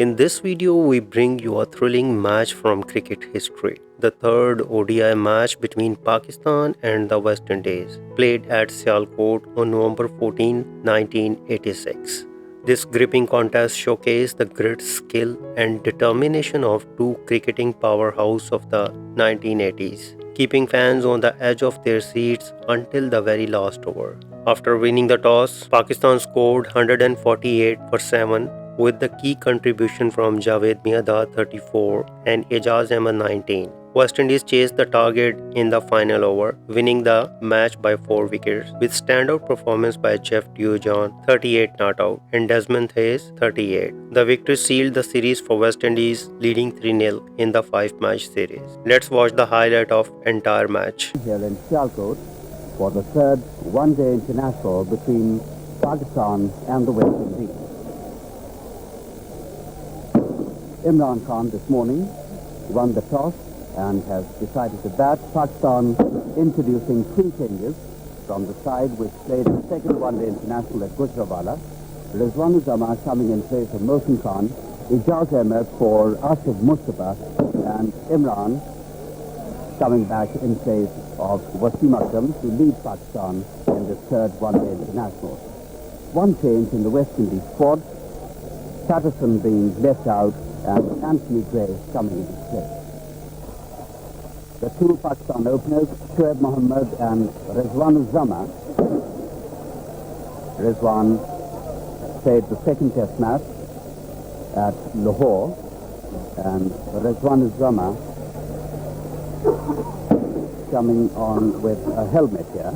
In this video, we bring you a thrilling match from cricket history. The third ODI match between Pakistan and the West Indies, played at Sialkot on November 14, 1986. This gripping contest showcased the grit, skill, and determination of two cricketing powerhouses of the 1980s, keeping fans on the edge of their seats until the very last over. After winning the toss, Pakistan scored 148 for 7 with the key contribution from Javed Miandad 34 and Ijaz Ahmed 19. West Indies chased the target in the final over, winning the match by 4 wickets, with standout performance by Jeff Doojan 38 not out and Desmond Hayes 38. The victory sealed the series for West Indies, leading 3-0 in the 5-match series. Let's watch the highlight of entire match. Here in Sialkot for the third one-day international between Pakistan and the West Indies. Imran Khan this morning won the toss and has decided to bat. Pakistan introducing 3 changes from the side which played the second one-day international at Gujranwala. Rizwan Zama coming in place of Mohsin Khan, Ijaz Ahmed for Asif Mustafa, and Imran coming back in place of Wasim Akram to lead Pakistan in the third one-day international. One change in the West Indies squad, Patterson being left out and Anthony Gray coming into play. The two Pakistan openers, Shoaib Mohammad and Rizwan Zama. Rizwan played the second test match at Lahore, and Rizwan Zama coming on with a helmet here.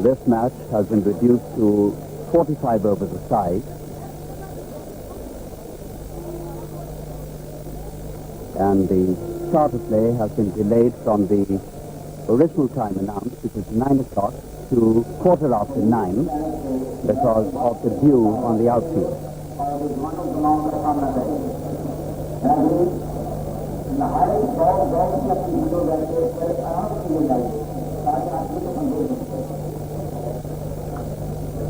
This match has been reduced to 45 overs a side, and the start of play has been delayed from the original time announced, which is 9 o'clock, to 9:15 because of the dew on the outfield.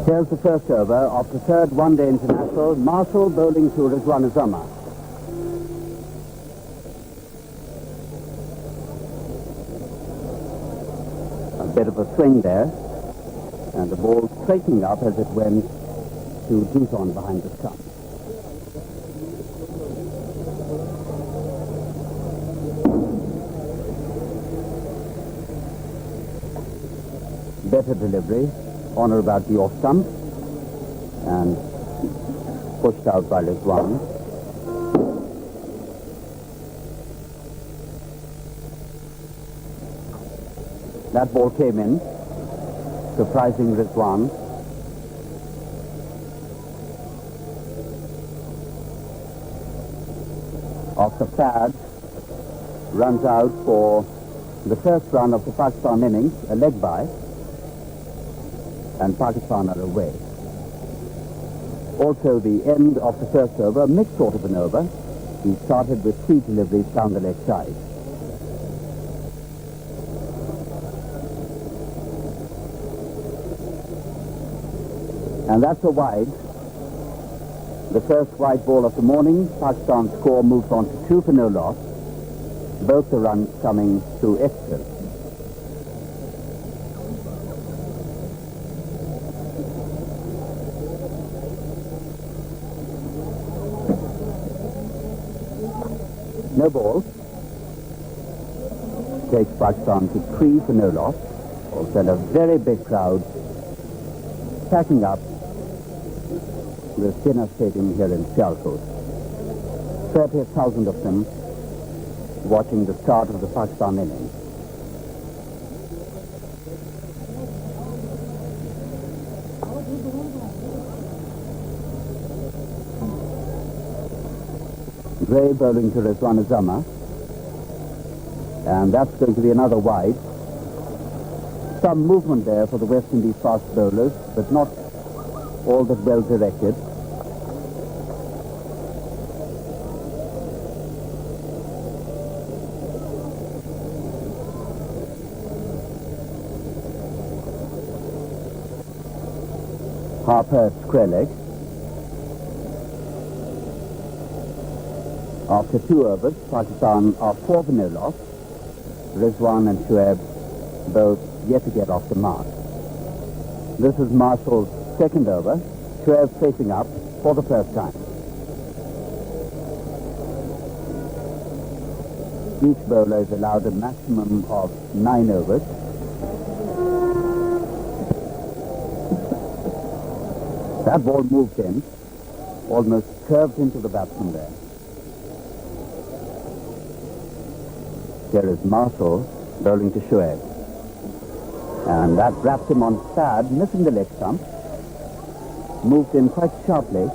Here's the first over of the third one-day international. Marshall bowling to Rizwan Zama. A bit of a swing there, and the ball straightening up as it went to Duzon behind the stump. Better delivery on or about the off stump and pushed out by Rizwan. That ball came in, surprising Rizwan. Off the pad, runs out for the first run of the Pakistan innings, a leg by, and Pakistan are away. Also the end of the first over, a mixed sort of an over. He started with 3 deliveries down the leg side. And that's a wide. The first wide ball of the morning. Pakistan's score moves on to 2 for no loss. Both the runs coming through extras. No ball. Takes Pakistan to 3 for no loss. Also a very big crowd packing up the Jinnah Stadium here in Sialkot. 30,000 of them watching the start of the Pakistan innings. Gray bowling to Rizwan Zama, and that's going to be another wide. Some movement there for the West Indies fast bowlers, but not all that well directed. Harper square leg. After 2 overs, Pakistan are 4 for no loss. Rizwan and Shoaib both yet to get off the mark. This is Marshall's second over. Shoaib facing up for the first time. Each bowler is allowed a maximum of 9 overs. That ball moved in, almost curved into the batsman there. Here is Marshall bowling to Shoaib. And that wrapped him on pad, missing the leg stump. Moved in quite sharply.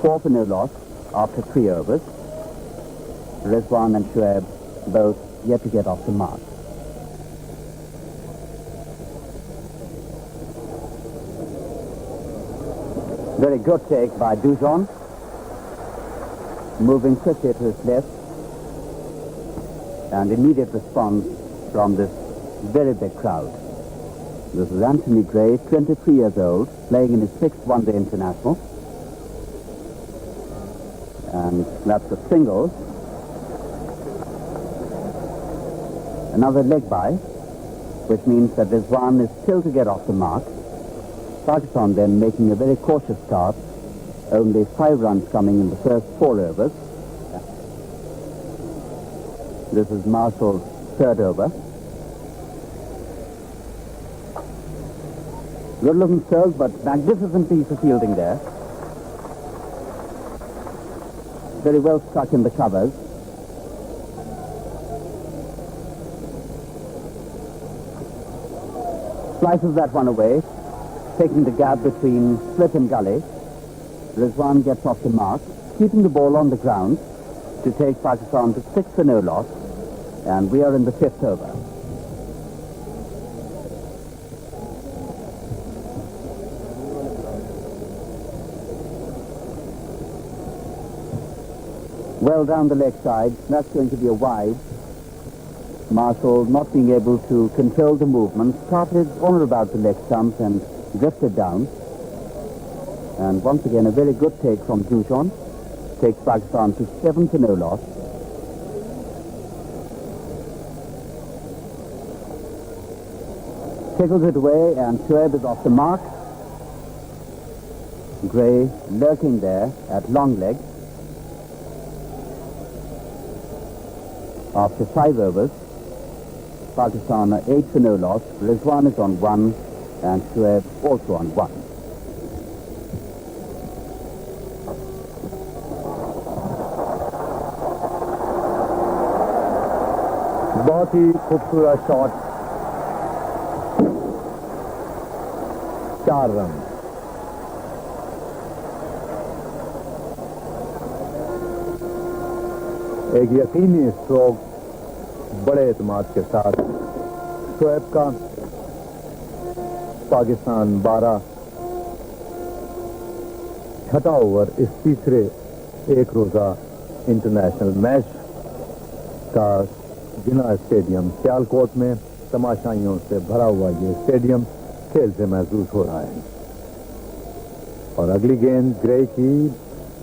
4 for no loss after 3 overs. Rizwan and Shoaib both yet to get off the mark. Very good take by Dujon. Moving quickly to his left. And immediate response from this very big crowd. This is Anthony Gray, 23 years old, playing in his 6th one-day international. And that's a single. Another leg by, which means that Rizwan is still to get off the mark. Pakistan then making a very cautious start. Only 5 runs coming in the first 4 overs. This is Marshall's third over. Good looking serve, but magnificent piece of fielding there. Very well struck in the covers. Slices that one away, taking the gap between slip and gully. Rizwan gets off the mark, keeping the ball on the ground to take Pakistan to 6 for no loss, and we are in the 5th over. Well down the leg side, that's going to be a wide. Marshall, not being able to control the movement, started on or about the leg stump and drifted down. And once again, a very good take from Dujon. Takes Pakistan to 7 for no loss. Tickles it away, and Shoaib is off the mark. Gray lurking there at long leg. After 5 overs, Pakistan are 8 for no loss. Rizwan is on 1, and Shoaib also on 1. बहुत ही खूबसूरत shot, 4 run. एक यकीनी stroke बड़े एतमाद के साथ शोएब का। पाकिस्तान 12, छठा ओवर इस तीसरे एक रोज़ा इंटरनेशनल मैच का जिना स्टेडियम सियालकोट में तमाशाइयों से भरा हुआ ये स्टेडियम खेल से महसूस हो रहा है। और अगली गेंद ग्रे की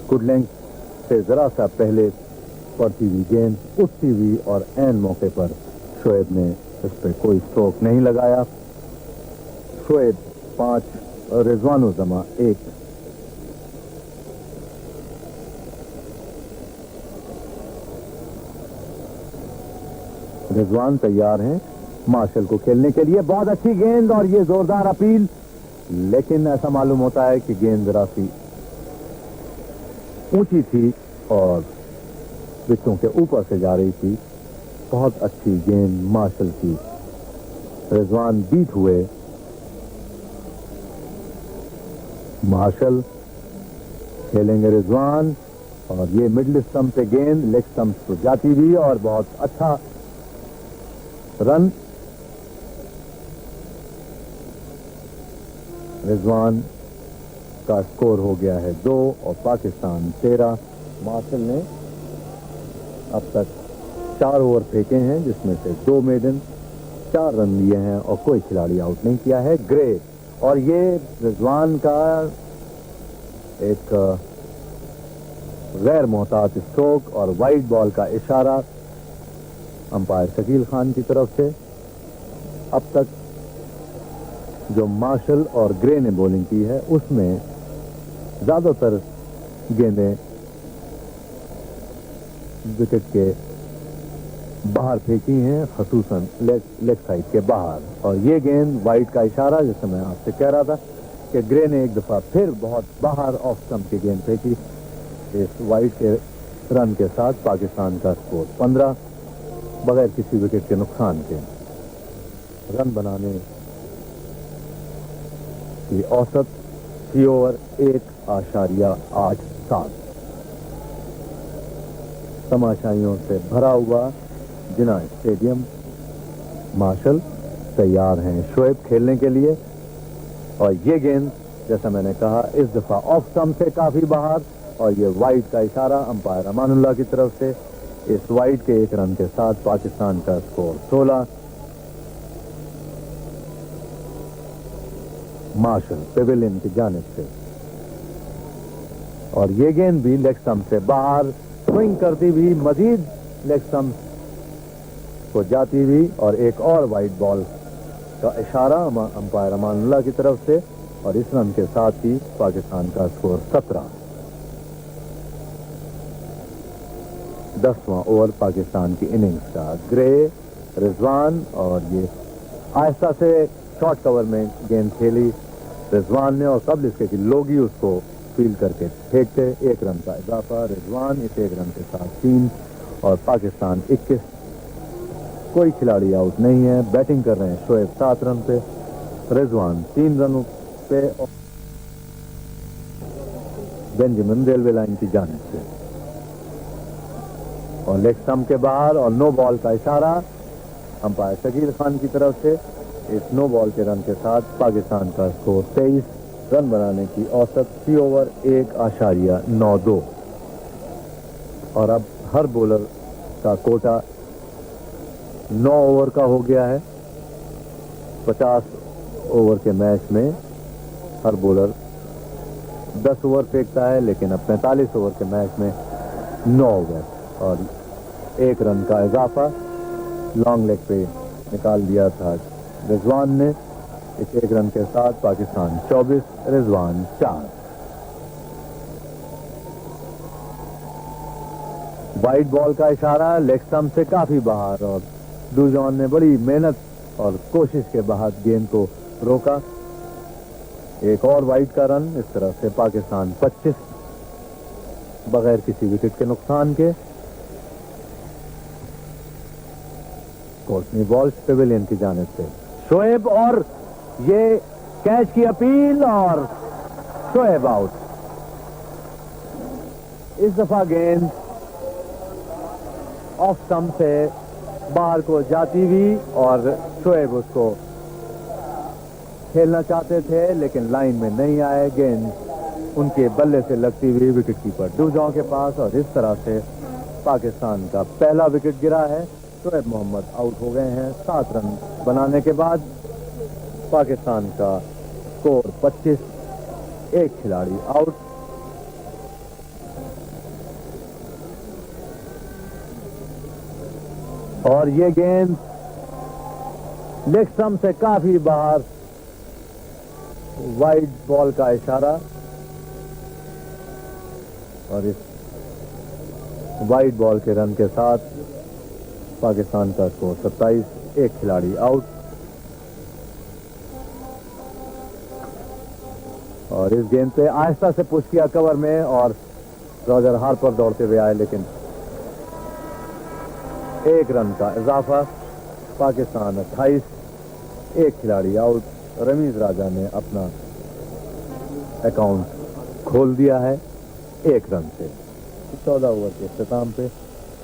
गुड लेंथ से जरा सा पहले पड़ती हुई गेंद उठती हुई और ऐन मौके पर शोएब ने इस पर कोई स्ट्रोक नहीं लगाया। शोएब 5 और रिजवान उज़ ज़मा 1। रिजवान तैयार हैं मार्शल को खेलने के लिए। बहुत अच्छी गेंद और ये जोरदार अपील, लेकिन ऐसा मालूम होता है कि गेंद जरा सी ऊंची थी और विकेटों के ऊपर से जा रही थी। बहुत अच्छी गेंद मार्शल की। रिजवान बीट हुए। मार्शल खेलेंगे रिजवान और ये मिडिल स्टंप पे गेंद लेग स्टंप को जाती हुई और बहुत अच्छा रन। रिजवान کا स्कोर हो गया है 2 और पाकिस्तान 13। मार्शल ने अब तक 4 ओवर फेंके हैं, जिसमें से 2 मेडन, 4 रन लिए हैं और कोई खिलाड़ी आउट नहीं किया है। ग्रे, और ये रिजवान का एक गैर मोहतात स्ट्रोक और वाइड बॉल का इशारा अंपायर शकील खान की तरफ से। अब तक जो मार्शल और ग्रे ने बॉलिंग की है उसमें ज़्यादातर गेंदें विकेट के बाहर फेंकी हैं, खसूसन लेग साइड के बाहर। और ये गेंद वाइड का इशारा, जैसे मैं आपसे कह रहा था कि ग्रे ने एक दफ़ा फिर बहुत बाहर ऑफ स्टंप की गेंद फेंकी। इस वाइड के रन के साथ पाकिस्तान का स्कोर 15 बगैर किसी विकेट के नुकसान के। रन बनाने की औसत 6 ओवर 1.87। तमाशाइयों से भरा हुआ जिना स्टेडियम। मार्शल तैयार हैं शोएब खेलने के लिए, और ये गेंद जैसा मैंने कहा इस दफा ऑफ स्टंप से काफी बाहर, और ये वाइड का इशारा अंपायर अमानुल्लाह की तरफ से। इस वाइड के 1 रन के साथ पाकिस्तान का स्कोर 16। मार्शल पेविलियन की जानिब से, और ये गेंद भी लेग स्टंप से बाहर स्विंग करती हुई मजीद लेग स्टंप को जाती हुई, और एक और वाइड बॉल का इशारा अंपायर अमानुल्लाह की तरफ से। और इस रन के साथ ही पाकिस्तान का स्कोर 17। 10वां ओवर पाकिस्तान की इनिंग्स का। ग्रे, रिजवान, और ये आहिस्ता से शॉर्ट कवर में गेंद खेली रिजवान ने, और कबल इसके कि लोगी उसको फील्ड करके फेंकते। 1 रन का इजाफा। रिजवान इस 1 रन के साथ 3 और पाकिस्तान 21। कोई खिलाड़ी आउट नहीं है। बैटिंग कर रहे हैं शोएब 7 रन पे, रिजवान 3 रनों पे, और बेंजामिन रेलवे लाइन की जानिब से। और लेग स्टंप के बाहर और नो बॉल का इशारा अंपायर शकील खान की तरफ से। इस नो बॉल के रन के साथ पाकिस्तान का स्कोर 23। रन बनाने की औसत 6 ओवर 1.92। और अब हर बॉलर का कोटा 9 ओवर का हो गया है। 50 ओवर के मैच में हर बॉलर 10 ओवर फेंकता है, लेकिन अब 45 ओवर के मैच में 9 ओवर और 1 रन का इजाफा लॉन्ग लेग पे निकाल दिया था रिजवान ने। इस 1 रन के साथ पाकिस्तान 24, रिजवान 4। वाइड बॉल का इशारा लेग स्टंप से काफी बाहर, और डूजॉन ने बड़ी मेहनत और कोशिश के बाद गेंद को रोका। एक और वाइड का रन। इस तरह से पाकिस्तान 25 बगैर किसी विकेट के नुकसान के। कोर्टनी वॉल्श पेविलियन की जानिब से शोएब, और ये कैच की अपील और शोएब आउट। इस दफा गेंद ऑफ स्टंप से बाहर को जाती हुई, और शोएब उसको खेलना चाहते थे लेकिन लाइन में नहीं आए। गेंद उनके बल्ले से लगती हुई विकेट कीपर डूजॉन के पास, और इस तरह से पाकिस्तान का पहला विकेट गिरा है। शोएब मोहम्मद आउट हो गए हैं 7 रन बनाने के बाद। पाकिस्तान का स्कोर 25, 1 खिलाड़ी आउट। और ये गेंद लेग स्टंप से काफी बाहर, वाइड बॉल का इशारा, और इस वाइड बॉल के रन के साथ पाकिस्तान का स्कोर 27, 1 खिलाड़ी आउट। और इस गेंद पे आहिस्ता से पुश किया कवर में, और रॉजर हार्पर दौड़ते हुए आए, लेकिन 1 रन का इजाफा। पाकिस्तान 28, 1 खिलाड़ी आउट। रमीज राजा ने अपना अकाउंट खोल दिया है 1 रन से। 14 ओवर के इख्तिताम पे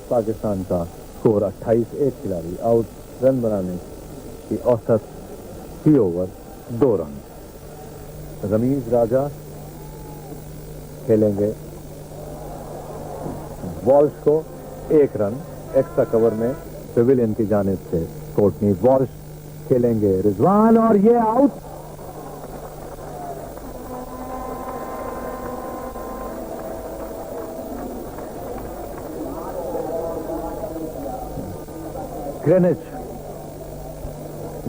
पाकिस्तान का स्कोर 28, 1 खिलाड़ी आउट। रन बनाने की औसत 3 ओवर 2 रन। रमीज राजा کھیلیں گے والش کو 1 رن ایکسٹرا کور میں پیویلین کی جانب سے. کورٹنی والش کھیلیں گے رضوان اور یہ آؤٹ.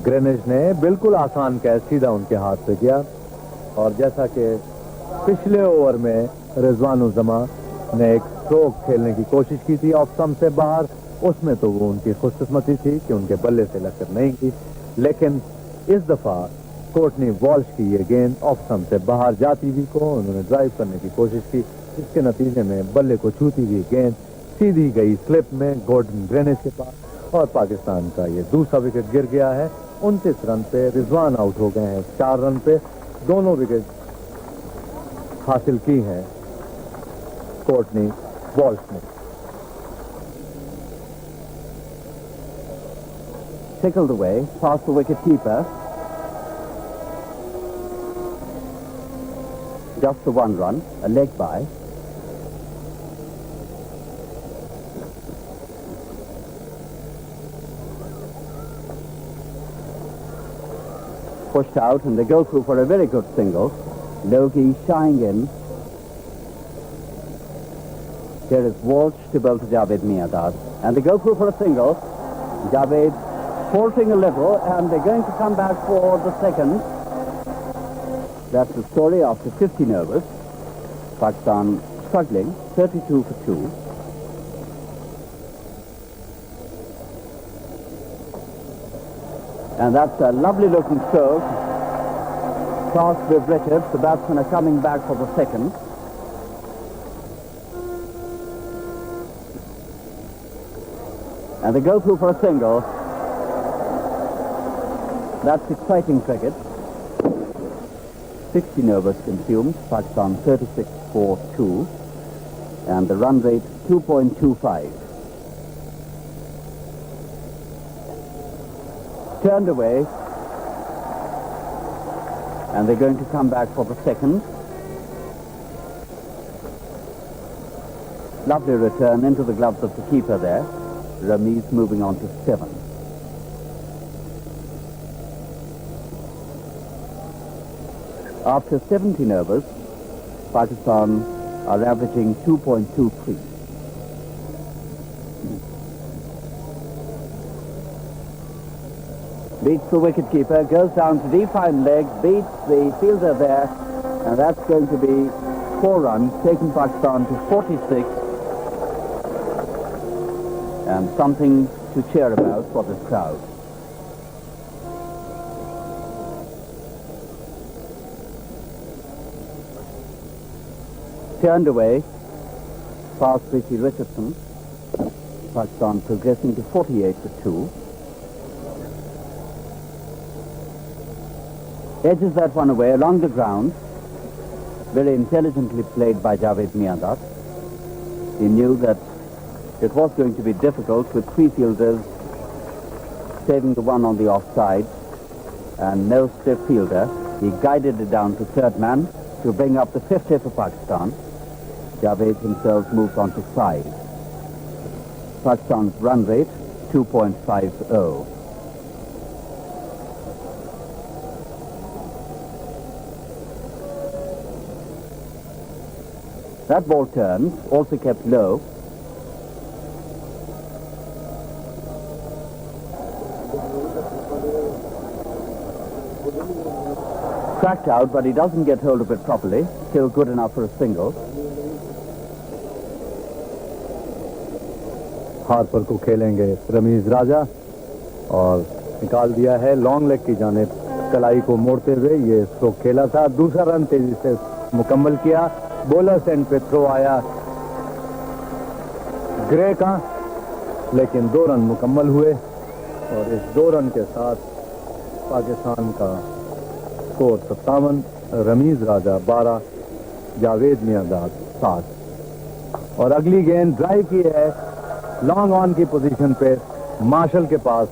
گرینج نے بالکل آسان کیچ سیدھا ان کے ہاتھ پہ کیا اور جیسا کہ پچھلے اوور میں رضوان الزما نے ایک اسٹروک کھیلنے کی کوشش کی تھی آف سم سے باہر, اس میں تو وہ ان کی خوش قسمتی تھی کہ ان کے بلے سے لگ کر نہیں کی, لیکن اس دفعہ کورٹنی والش کی یہ گیند آف سم سے باہر جاتی ہوئی کو انہوں نے ڈرائیو کرنے کی کوشش کی, جس کے نتیجے میں بلے کو چھوتی ہوئی گیند سیدھی گئی سلپ میں گورڈن گرینج کے پاس اور پاکستان کا یہ دوسرا وکٹ گر گیا ہے. 29 رن پہ رضوان آؤٹ ہو گئے ہیں, 4 رن پہ دونوں وکٹ حاصل کی ہیں کورٹنی والش نے. Tickled away past the wicket keeper. Just the 1 run, a leg by. Pushed out and they go through for a very good single. Logie shying in. Here is Walsh to bowl to Javed Miandad. And they go through for a single. Javed faltering a little and they're going to come back for the second. That's the story after 15 overs. Pakistan struggling, 32 for 2. And that's a lovely looking stroke. Crossed with Richards, the batsmen are coming back for the second. And they go through for a single. That's exciting cricket. 16 overs consumed, Pakistan 36 for 2. And the run rate 2.25. Turned away, and they're going to come back for the second. Lovely return into the gloves of the keeper there. Ramiz moving on to 7. After 17 overs, Pakistan are averaging 2.23. Beats the wicketkeeper, goes down to deep fine leg, beats the fielder there, and that's going to be 4 runs, taking Pakistan to 46. And something to cheer about for this crowd. Turned away, past Rishi Richardson. Pakistan progressing to 48 for 2. Edges that one away along the ground. Very intelligently played by Javed Miandad. He knew that it was going to be difficult with 3 fielders saving the one on the offside and no stiff fielder. He guided it down to 3rd man to bring up the 50 for Pakistan. Javed himself moved on to 5. Pakistan's run rate 2.50. That ball turns, also kept low. Cracked out, but he doesn't get hold of it properly. Still good enough for a single. Harper کو کھیلیں گے رمیز راجہ اور نکال دیا ہے long league کی جانب کلائی کو موڑتے ہوئے. یہ اسٹروک کھیلا تھا, دوسرا رن تیزی سے مکمل کیا. بولر سینڈ پہ تھرو آیا گرے کا, لیکن 2 رن مکمل ہوئے اور اس 2 رن کے ساتھ پاکستان کا اسکور 57. رمیز راجہ 12, جاوید میانداد 7. اور اگلی گیند ڈرائیو کی ہے لانگ آن کی پوزیشن پہ مارشل کے پاس.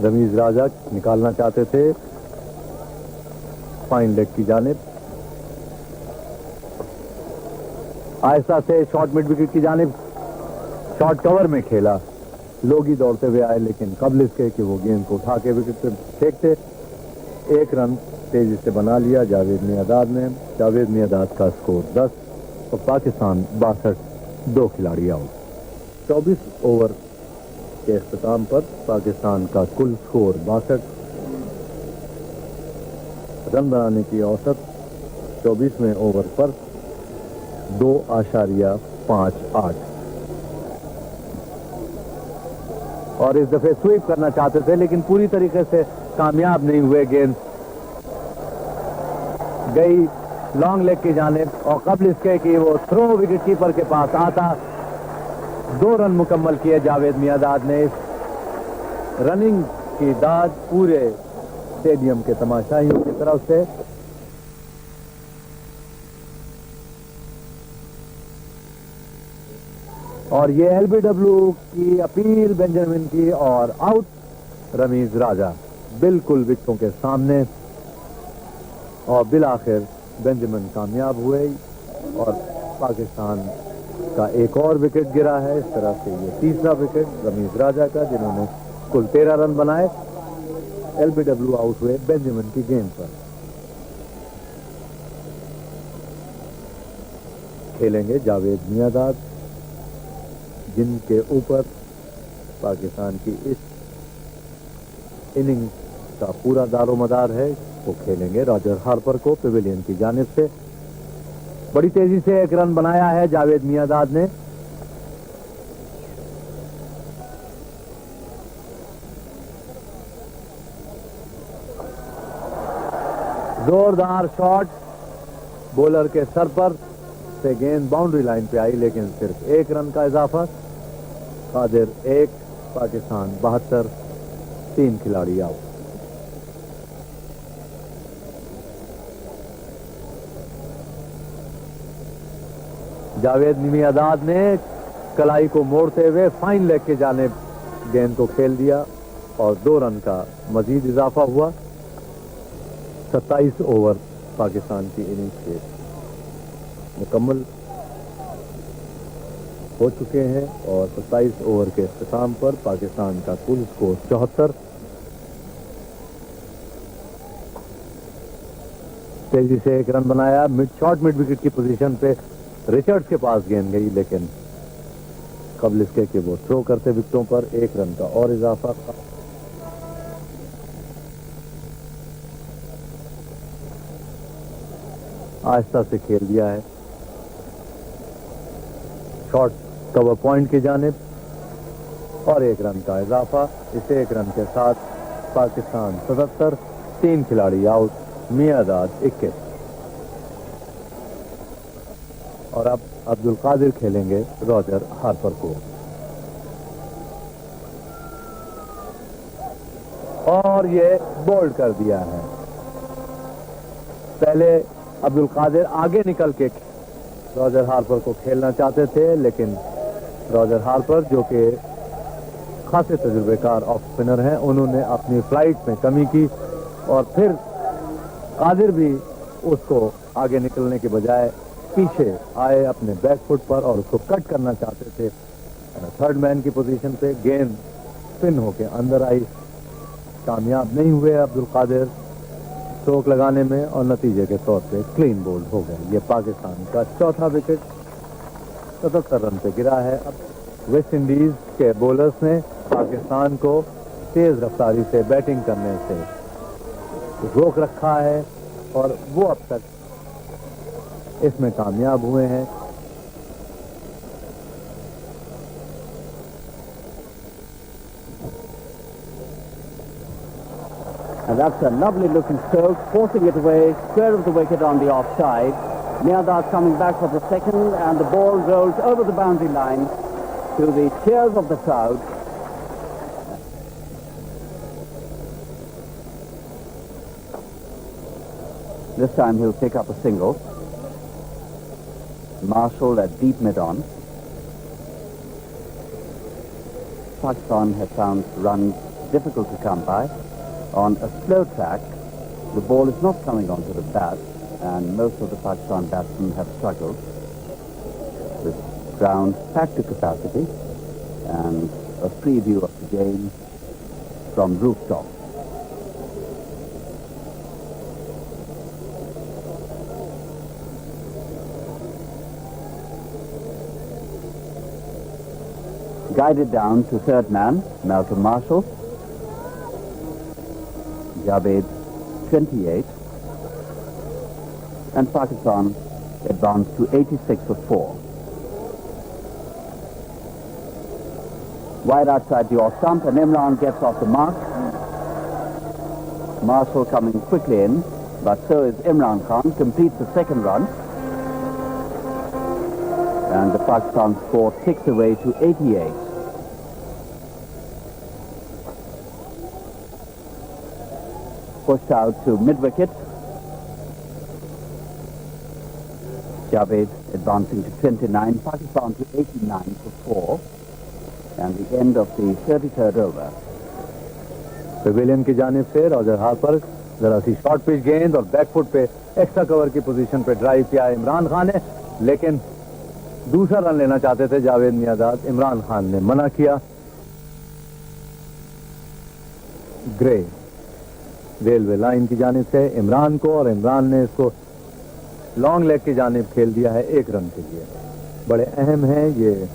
رمیز راجہ نکالنا چاہتے تھے فائن لیگ کی جانب, آہستہ سے شارٹ مڈ وکٹ کی جانب شارٹ کور میں کھیلا. لوگ ہی دوڑتے ہوئے آئے لیکن قبل اس کے کہ وہ گیند کو اٹھا کے وکٹ پہ پھینکتے. 1 رن تیزی سے بنا لیا جاوید میانداد نے. جاوید میانداد کا اسکور 10 اور پاکستان 62. 2 کھلاڑی آؤٹ. 24 اوور کے اختتام پر پاکستان کا کل اسکور 62 رن بنانے کی اوسط 24ویں اوور پر 2.58. اور اس دفعہ سویپ کرنا چاہتے تھے لیکن پوری طریقے سے کامیاب نہیں ہوئے. گیند گئی لانگ لیگ کی جانب اور قبل اس کے کہ وہ تھرو وکٹ کیپر کے پاس آتا. 2 رن مکمل کیے جاوید میانداد نے. اس رننگ کی داد پورے اسٹیڈیم کے تماشائیوں کی طرف سے. اور یہ ایل بی ڈبلو کی اپیل بینجامن کی اور آؤٹ رمیز راجہ بالکل وکٹوں کے سامنے. اور بالآخر بینجامن کامیاب ہوئے اور پاکستان کا ایک اور وکٹ گرا ہے. اس طرح سے یہ تیسرا وکٹ رمیز راجہ کا جنہوں نے کل 13 رن بنائے. ایل بی ڈبلو آؤٹ ہوئے بینجامن کی گیند پر. کھیلیں گے جاوید میانداد جن کے اوپر پاکستان کی اس اننگ کا پورا دار و مدار ہے. وہ کھیلیں گے راجر ہارپر کو پیویلین کی جانب سے. بڑی تیزی سے 1 رن بنایا ہے جاوید میانداد نے. زوردار شاٹ بولر کے سر پر سے گیند باؤنڈری لائن پہ آئی لیکن صرف 1 رن کا اضافہ. قادر 1 پاکستان 72. 3 کھلاڑی آؤٹ. جاوید میانداد نے کلائی کو موڑتے ہوئے فائن لیگ کے جانب گیند کو کھیل دیا اور 2 رن کا مزید اضافہ ہوا. 27 اوور پاکستان کی اننگز کے مکمل ہو چکے ہیں اور 27 اوور کے اختتام پر پاکستان کا کل اسکور 74. تیزی سے 1 رن بنایا. شارٹ مڈ وکٹ کی پوزیشن پہ ریچرڈز کے پاس گیند گئی لیکن قبل اس کے کہ وہ تھرو کرتے وکٹوں پر 1 رن کا اور اضافہ. آہستہ سے کھیل دیا ہے شارٹ کور پوائنٹ کی جانب اور 1 رن کا اضافہ. اس 1 رن کے ساتھ پاکستان 77. 3 کھلاڑی آؤٹ. میانداد 21. اور اب عبد القادر کھیلیں گے راجر ہارپر کو. اور یہ بولڈ کر دیا ہے. پہلے عبد القادر آگے نکل کے راجر ہارپر کو کھیلنا چاہتے تھے لیکن راجر ہارپر جو کہ خاصے تجربے کار آف اسپنر ہیں انہوں نے اپنی فلائٹ میں کمی کی اور پھر قادر بھی اس کو آگے نکلنے کے بجائے پیچھے آئے اپنے بیک فٹ پر اور اس کو کٹ کرنا چاہتے تھے. 3rd مین کی پوزیشن پہ گیند اسپن ہو کے اندر آئی. کامیاب نہیں ہوئے عبد القادر اسٹروک لگانے میں اور نتیجے کے طور پہ کلین بولڈ ہو گئے. یہ پاکستان کا 4تھا وکٹ 77 رن پہ گرا ہے. اب ویسٹ انڈیز کے بولرز نے پاکستان کو تیز رفتاری سے بیٹنگ کرنے سے روک رکھا ہے اور وہ اب تک اس میں کامیاب ہوئے ہیں. And that's a lovely looking stroke, forcing it away, square of the wicket on the offside. Meaنداد coming back for the second and the ball rolls over the boundary line to the cheers of the crowd. This time he'll pick up a single. Marshall at deep mid-on. Pakistan has found runs difficult to come by. On a slow track, the ball is not coming onto the bat, and most of the Pakistan batsmen have struggled. with ground packed to capacity and a free view of the game from rooftop. Guided down to third man, Malcolm Marshall. Javed 28. And Pakistan advanced to 86 for 4. Wide outside the off stump, and Imran gets off the mark. Marshall coming quickly in, but so is Imran Khan, completes the second run. And the Pakistan score ticks away to 88. Pushed out to mid-wicket. Javed advancing to 29, Pakistan to 89 for 4. And the end of the 33rd over. Pavilion की जानिब से Roger Harper जरा सी short pitch गेंद और back foot पे extra cover की position पे drive किया इमरान खान ने, लेकिन दूसरा रन लेना चाहते थे जावेद मियांदाद, इमरान खान ने मना किया। ग्रे रेलवे लाइन की जानिब से इमरान को, और इमरान ने इसको लॉन्ग लेग की जानिब खेल दिया है 1 रन के लिए। बड़े अहम हैं ये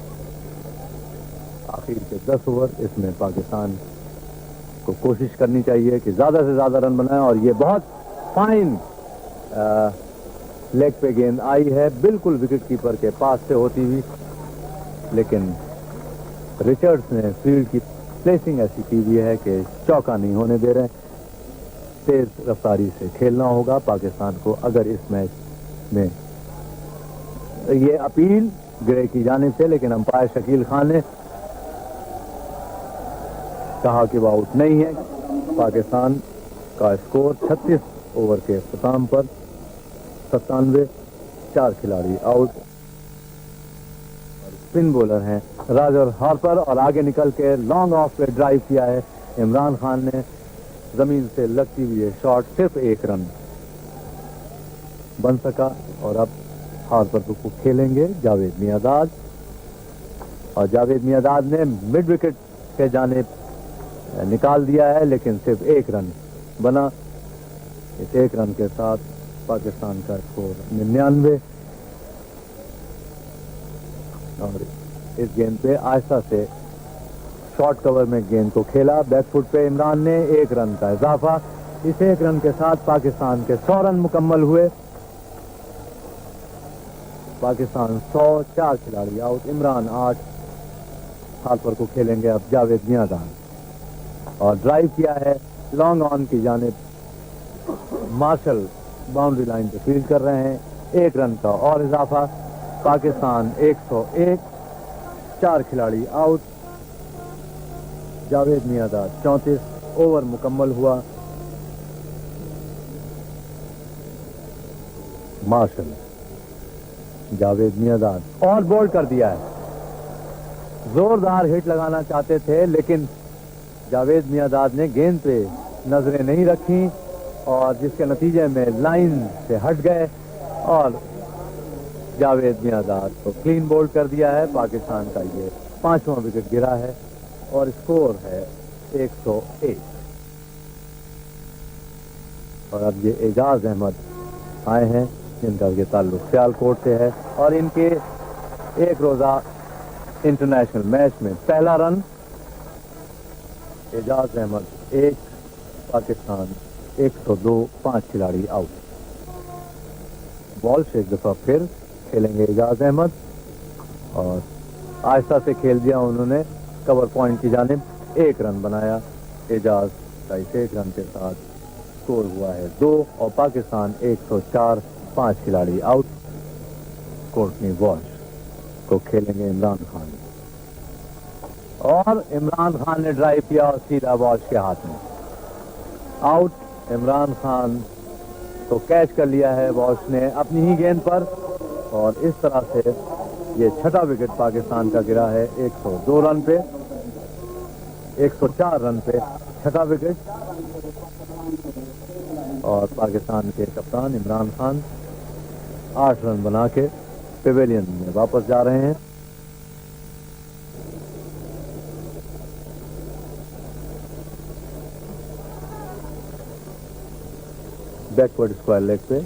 आखिर के 10 ओवर। इसमें पाकिस्तान को कोशिश करनी चाहिए कि ज़्यादा से ज़्यादा रन बनाए, और ये बहुत फाइन लेग पे गेंद आई है, बिल्कुल विकेट कीपर के पास से होती हुई, लेकिन रिचर्ड्स ने फील्ड की प्लेसिंग ऐसी की हुई है कि चौका नहीं होने दे रहे। तेज रफ्तारी से खेलना होगा पाकिस्तान को अगर इस मैच में। ये अपील ग्रे की जानिब से, लेकिन अंपायर शकील खान ने कहा कि वो आउट नहीं है। पाकिस्तान का स्कोर 36 ओवर के इख्तिताम पर 97, 4 खिलाड़ी आउट। स्पिन बॉलर हैं रॉजर हार्पर, और आगे निकल के लॉन्ग ऑफ पे ड्राइव किया है इमरान खान ने। जमीन से लगती हुई ये शॉट सिर्फ 1 रन बन सका, और अब हार्पर को खेलेंगे जावेद मियांदाद, और जावेद मियांदाद ने मिड विकेट के जानिब निकाल दिया है, लेकिन सिर्फ 1 रन बना। इस 1 रन के साथ पाकिस्तान का स्कोर 99, और इस गेंद पे आहिस्ता से शॉर्ट कवर में गेंद को खेला, बैक फुट पे इमरान ने 1 रन का इजाफा। इस 1 रन के साथ पाकिस्तान के 100 रन मुकम्मल हुए। पाकिस्तान 100, 4 खिलाड़ी आउट, इमरान 8। हार्पर को खेलेंगे अब जावेद मियांदाद, और ड्राइव किया है लॉन्ग ऑन की जानिब। मार्शल बाउंड्री लाइन पे फील्ड कर रहे हैं, 1 रन का और इजाफा। पाकिस्तान 101, 4 खिलाड़ी आउट। जावेद मियांदाद 34 ओवर मुकम्मल हुआ। मार्शल, जावेद मियांदाद और बोल्ड कर दिया है। जोरदार हिट लगाना चाहते थे, लेकिन जावेद मियांदाद ने गेंद पे नजरें नहीं रखी, और जिसके नतीजे में लाइन से हट गए, और जावेद मियांदाद को क्लीन बोल्ड कर दिया है। पाकिस्तान का ये 5वां विकेट गिरा है, और स्कोर है 101। और अब ये एजाज अहमद आए हैं, जिनका ये ताल्लुक सियालकोट से है, और इनके 1 रोज़ा इंटरनेशनल मैच में पहला रन। एजाज अहमद 1, पाकिस्तान 102, 5 खिलाड़ी आउट। बॉल से एक दफा फिर खेलेंगे एजाज अहमद, और आहिस्ता से खेल दिया उन्होंने कवर पॉइंट की जानिब। 1 रन बनाया एजाज का। इस 1 रन के साथ स्कोर हुआ है 2, और पाकिस्तान 104, 5 खिलाड़ी आउट। कोर्टनी वॉश को खेलेंगे इमरान खान, और इमरान खान ने ड्राइव किया और सीधा वॉश के हाथ में आउट। इमरान खान को कैच कर लिया है वॉश ने अपनी ही गेंद पर, और इस तरह से ये 6ठा विकेट पाकिस्तान का गिरा है 102 रन पे, 104 रन पे 6ठा विकेट। और पाकिस्तान के कप्तान इमरान खान 8 रन बना के پیویلین میں واپس جا رہے ہیں. بیکورڈ اسکوائر لیگ پہ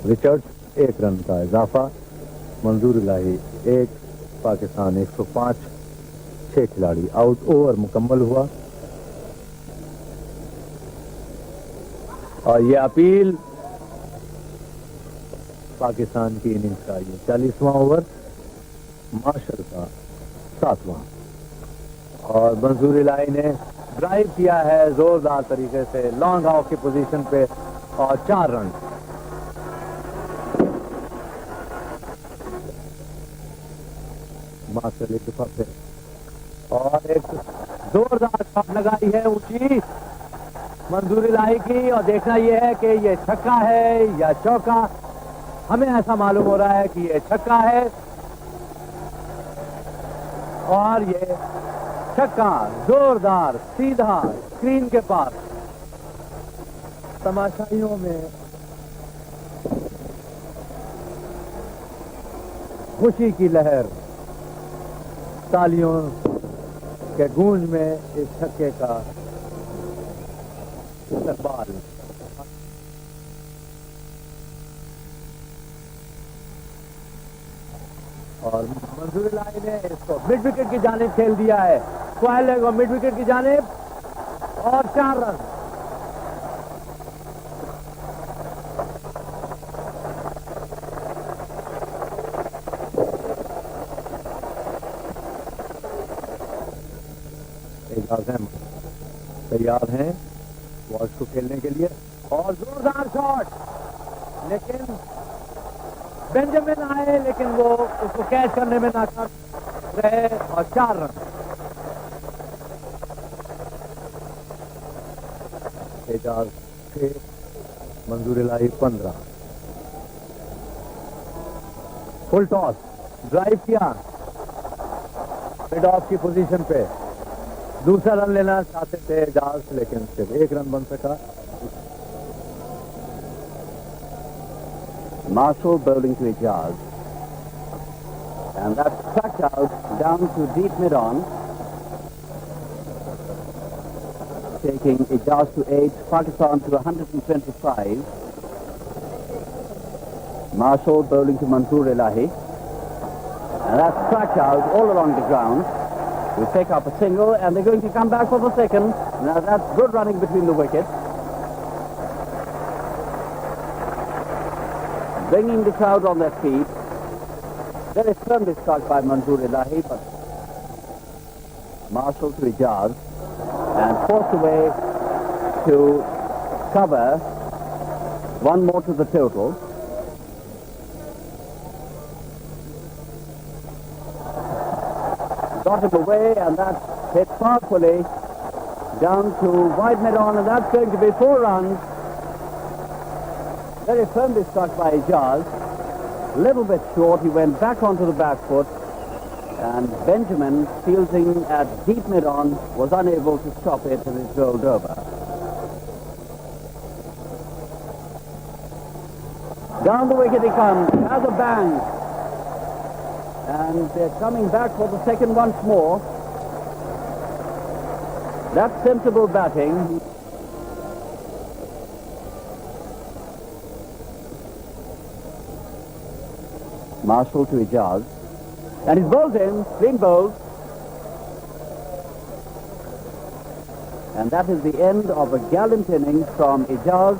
رچرڈ 1 رن کا اضافہ. منظور الہی 1, پاکستان 105. 6 کھلاڑی آؤٹ. اوور مکمل ہوا اور یہ اپیل پاکستان کی اننگز کا یہ 40واں اوور. مارشل کا 7واں. اور منظور الہی نے ڈرائیو کیا ہے زوردار طریقے سے لانگ آف کی پوزیشن پہ اور 4 رن. مارشل ایک دفعہ پہ اور ایک زوردار شاٹ لگائی ہے اونچی منظور الہی کی. اور دیکھنا یہ ہے کہ یہ چھکا ہے یا چوکا. ہمیں ایسا معلوم ہو رہا ہے کہ یہ چھکا ہے اور یہ چھکا زوردار سیدھا اسکرین کے پاس. تماشائیوں میں خوشی کی لہر, تالیوں کے گونج میں اس چھکے کا استقبال. اور منظور الہی نے اس کو مڈ وکٹ کی جانب کھیل دیا ہے. اسکوائر لیگ اور مڈ وکٹ کی جانب اور 4 رن. اعجاز احمد تیار ہیں واش کو کھیلنے کے لیے اور زوردار شاٹ, لیکن بینجامن آئے لیکن وہ اس کو کیچ کرنے میں ناکام رہے اور 4 رن. اعجاز 6, منظور الہی 15. فل ٹاس ڈرائیو کیا مڈ آف کی پوزیشن پہ. دوسرا رن لینا چاہتے تھے اعجاز لیکن صرف 1 رن بن سکا. Marshall bowling to Ijaz. And that's struck out down to deep mid-on. Taking Ijaz to 8, Pakistan to 125. Marshall bowling to Mansoor Elahi. And that's struck out all along the ground. We pick up a single and they're going to come back for the second. Now that's good running between the wickets. Bringing the crowd on their feet. Very firmly struck by Mansoor Elahi, but Marshall to Ijaz and forced away to cover one more to the total. Got him away and that hit powerfully down to wide mid-on, and that's going to be 4 runs. Very firmly struck by Ijaz. Little bit short, he went back onto the back foot, and Benjamin, fielding at deep mid-on, was unable to stop it and it rolled over. Down the wicket he comes, has a bang, and they're coming back for the second once more. That's sensible batting. Marshall to Ijaz, and he's bowled in, clean bowled, and that is the end of a gallant innings from Ijaz,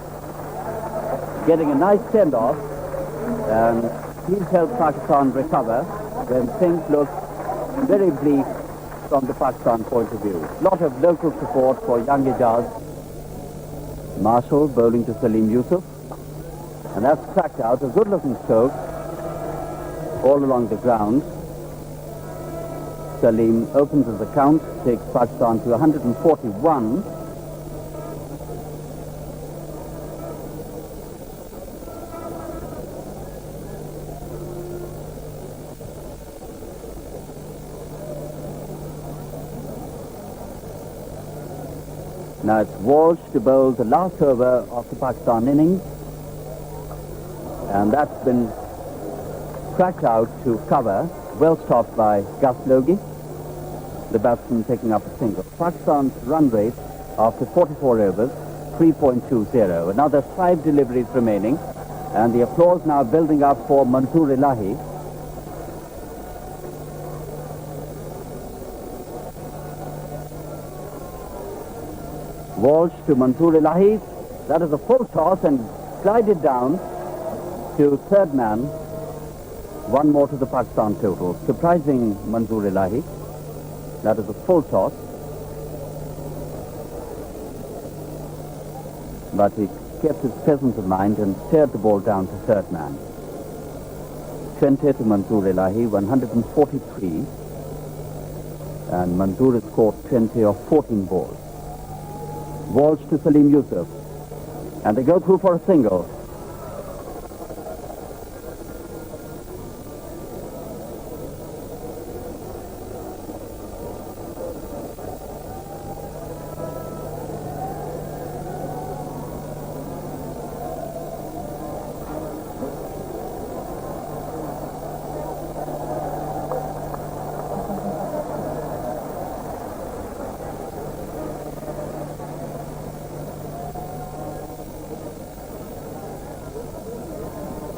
getting a nice send-off, and he's helped Pakistan recover when things look very bleak from the Pakistan point of view. Lot of local support for young Ijaz. Marshall bowling to Salim Yusuf, and that's cracked out, a good-looking stroke. All along the ground. Salim opens the count, takes Pakistan to 141. Now it's Walsh to bowl the last over of the Pakistan innings, and that's been cracked out to cover, well stopped by Gus Logie, the batsman picking up a single. Pakistan's run rate after 44 overs, 3.20. Another 5 deliveries remaining, and the applause now building up for Manzoor Elahi. Walsh to Manzoor Elahi. That is a full toss and glided down to third man. One more to the Pakistan total. Surprising Manzoor Elahi. That is a full toss. But he kept his presence of mind and steered the ball down to third man. 20 to Manzoor Elahi, 143. And Manzoor has scored 20 of 14 balls. Walsh to Salim Yusuf. And they go through for a single.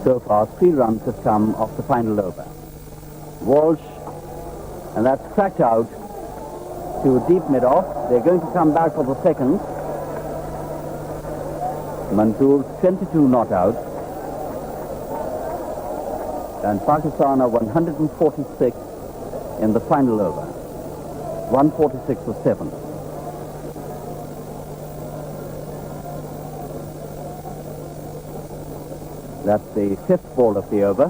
So far, 3 runs have come off the final over. Walsh, and that's cracked out to deep mid-off. They're going to come back for the second. Manzoor, 22 not out. And Pakistan are 146 in the final over. 146 for 7. That's the 5th ball of the over.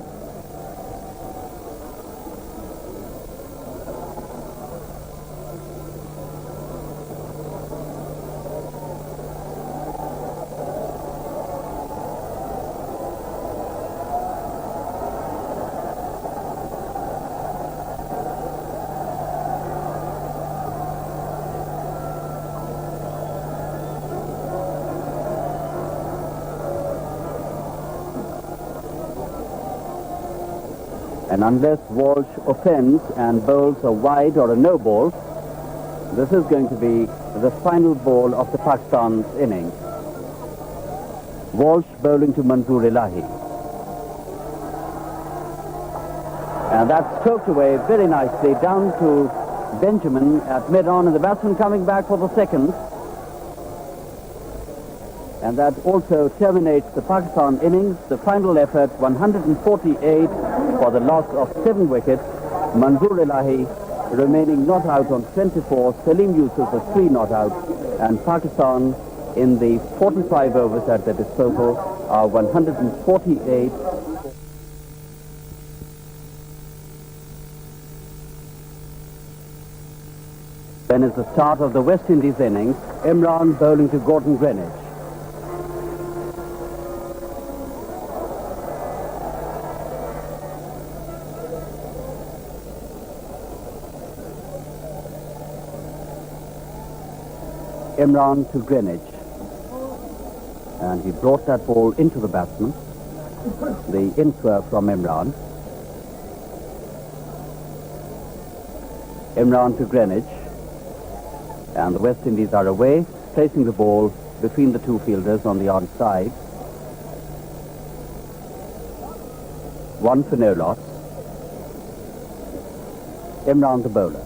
And unless Walsh offends and bowls a wide or a no ball, this is going to be the final ball of the Pakistan's innings. Walsh bowling to Manzoor Elahi. And that's stroked away very nicely down to Benjamin at mid-on, and the batsman coming back for the second. And that also terminates the Pakistan innings. The final effort, 148 for the loss of 7 wickets. Manzoor Elahi remaining not out on 24. Salim Yusuf was 3 not out. And Pakistan in the 45 overs at their disposal are 148. Then is the start of the West Indies innings. Imran bowling to Gordon Greenwich. Imran to Greenwich, and he brought that ball into the batsman. The in-swerve from Imran. Imran to Greenwich, and the West Indies are away, placing the ball between the 2 fielders on the onside. 1 for no loss. Imran the bowler.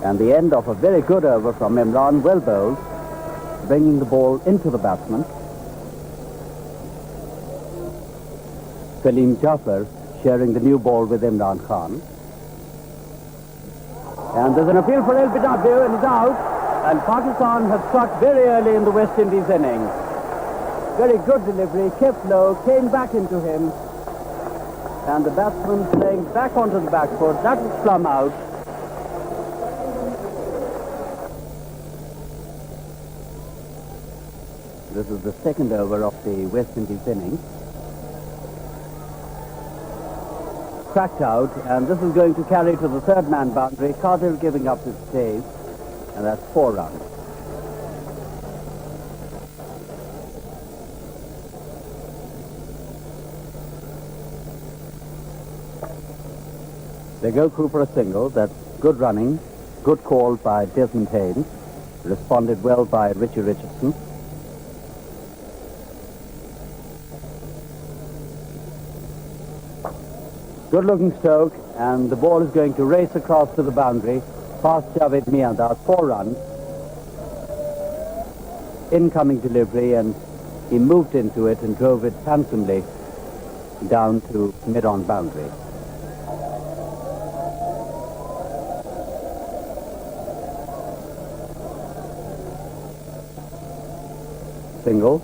And the end of a very good over from Imran, well bowled, bringing the ball into the batsman. Salim Jaffer sharing the new ball with Imran Khan. And there's an appeal for LBW, and he's out. And Pakistan has struck very early in the West Indies innings. Very good delivery, kept low, came back into him. And the batsman playing back onto the back foot. That was plumb out. This is the second over of the West Indies innings. Cracked out, and this is going to carry to the third man boundary. Cardill giving up his chase, and that's 4 runs. They go through for a single. That's good running, good call by Desmond Haynes. Responded well by Richie Richardson. Good-looking stroke, and the ball is going to race across to the boundary, past Javed Miandar, 4 runs. Incoming delivery, and he moved into it and drove it handsomely down to mid-on boundary. Single.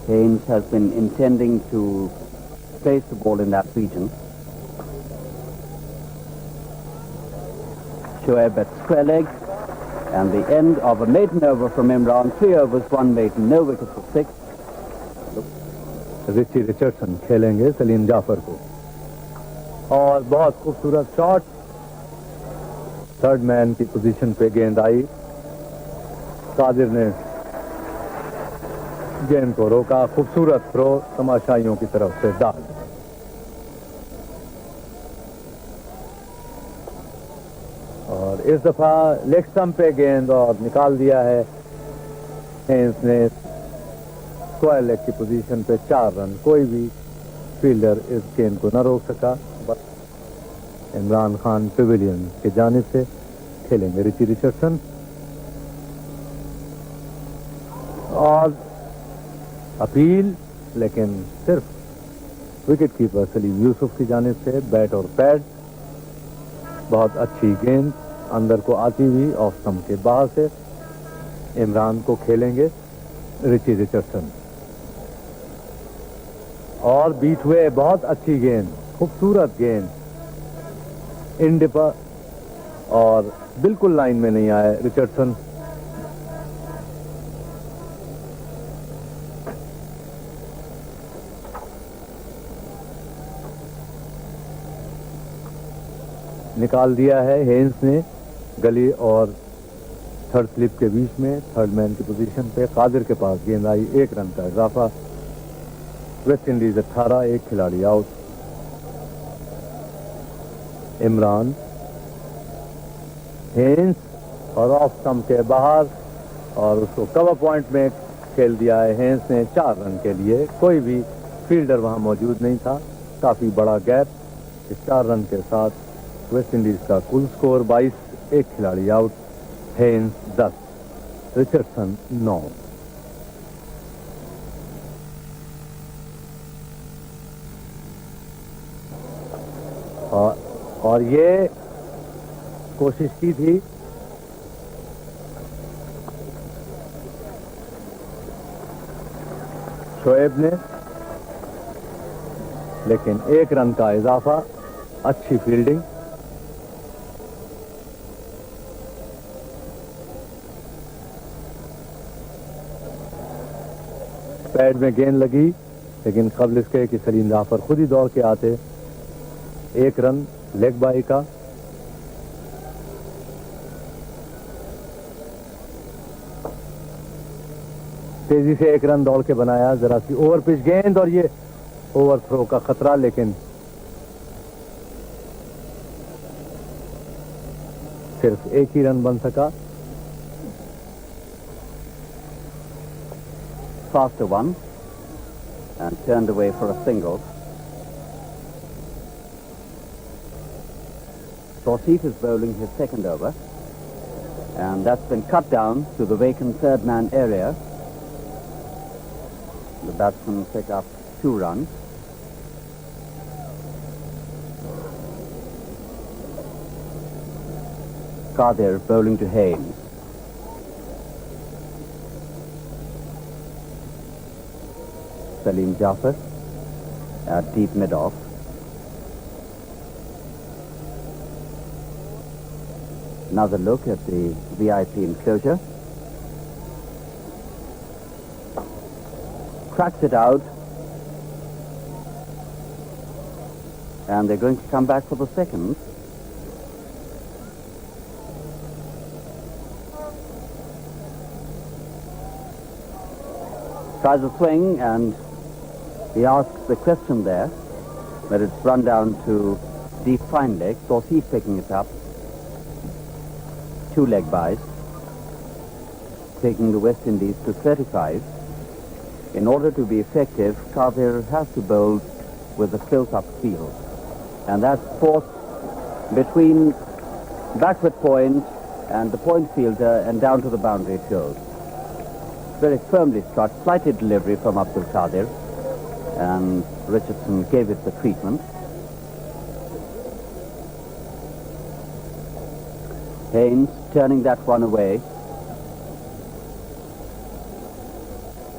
Haynes has been intending to place the ball in that region. Shoaib at square leg, and the end of a maiden over from Imran. 3 overs, 1 maiden, no wicket for 6. Richie Richardson खेलेंगे सलीम जाफर को, और बहुत खूबसूरत shot, third man की position पे गेंद आई, कादिर ने गेंद को रोका, खूबसूरत थ्रो तमाशाइयों की तरफ से डाल। और इस दफा लेग स्टंप पे गेंद और निकाल दिया है हेंस ने, स्क्वायर लेग की पोजीशन पे 4 रन। कोई भी फील्डर इस गेंद को न रोक सका। इमरान खान पेविलियन की जानिब से खेलेंगे रिची रिचर्डसन, और अपील लेकिन सिर्फ विकेट कीपर सलीम यूसुफ की जानिब से, बैट और पैड। बहुत अच्छी गेंद अंदर को आती हुई ऑफ स्टंप के बाहर से। इमरान को खेलेंगे रिची रिचर्डसन, और बीट हुए बहुत अच्छी गेंद, खूबसूरत गेंद, इन डिपर और बिल्कुल लाइन में नहीं आए रिचर्डसन। निकाल दिया है हेंस ने गली और थर्ड स्लिप के बीच में, थर्ड मैन की पोजीशन पे। कादिर के पास गेंद आई, 1 रन का इजाफा। वेस्ट इंडीज 18, 1 खिलाड़ी आउट। इमरान, हेंस और ऑफ स्टंप के बाहर, और उसको कवर पॉइंट में खेल दिया है हेंस ने 4 रन के लिए। कोई भी फील्डर वहां मौजूद नहीं था, काफी बड़ा गैप। इस 4 रन के साथ वेस्ट इंडीज का कुल स्कोर 22, 1 खिलाड़ी आउट। Hence 10, Richardson 9। और ये कोशिश की थी शोएब ने, लेकिन 1 रन का इजाफा। अच्छी फील्डिंग। पैड में गेंद लगी, लेकिन कबल इसके कि सलीम जाफर खुद ही दौड़ के आते। 1 रन लेग बाई का। तेजी से 1 रन दौड़ के बनाया, जरा सी ओवर पिच गेंद, और ये ओवर थ्रो का खतरा, लेकिन सिर्फ 1 ही रन बन सका। Faster one, and turned away for a single. Torseet is bowling his second over, and that's been cut down to the vacant third man area. The batsmen pick up 2 runs. Qadir bowling to Haynes. Salim Jafar at deep mid-off. Another look at the VIP enclosure. Cracks it out. And they're going to come back for the second. Tries a swing, and he asks the question there. but it's run down to deep fine leg. Tawseef picking it up. 2 leg byes, taking the West Indies to 35. In order to be effective, Kavir has to bowl with a tilt-up field. And that's forced between backward point and the point fielder, and down to the boundary it goes. Very firmly struck, slighted delivery from Abdul Qadir, and Richardson gave it the treatment. Haynes turning that one away.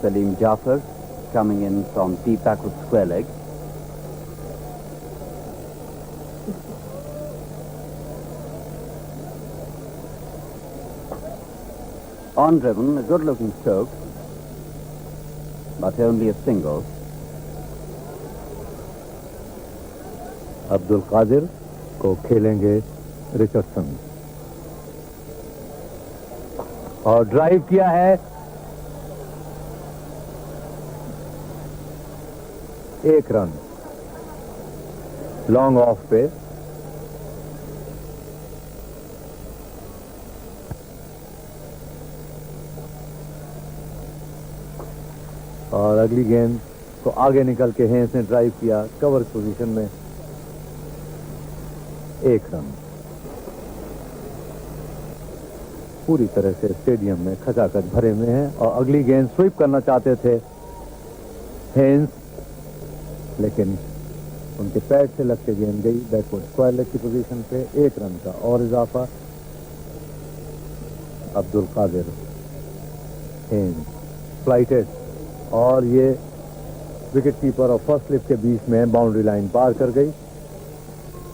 Salim Jaffer coming in from deep backward square leg. On driven, a good looking stroke, but only a single. Abdul Qadir को खेलेंगे Richardson, और drive किया है, 1 run long off पे। और अगली गेंद को आगे निकल के हेंस ने ड्राइव किया कवर पोजीशन में, 1 रन। पूरी तरह से स्टेडियम में खचाखच भरे हुए हैं, और अगली गेंद स्वीप करना चाहते थे हेंस, लेकिन उनके पैड से लग के गेंद गई बैकवर्ड स्क्वायर लेग की पोजीशन पे। 1 रन का और इजाफा। अब्दुल कादिर, हेंस फ्लाइटेड, और ये विकेट कीपर और फर्स्ट स्लिप के बीच में बाउंड्री लाइन पार कर गई,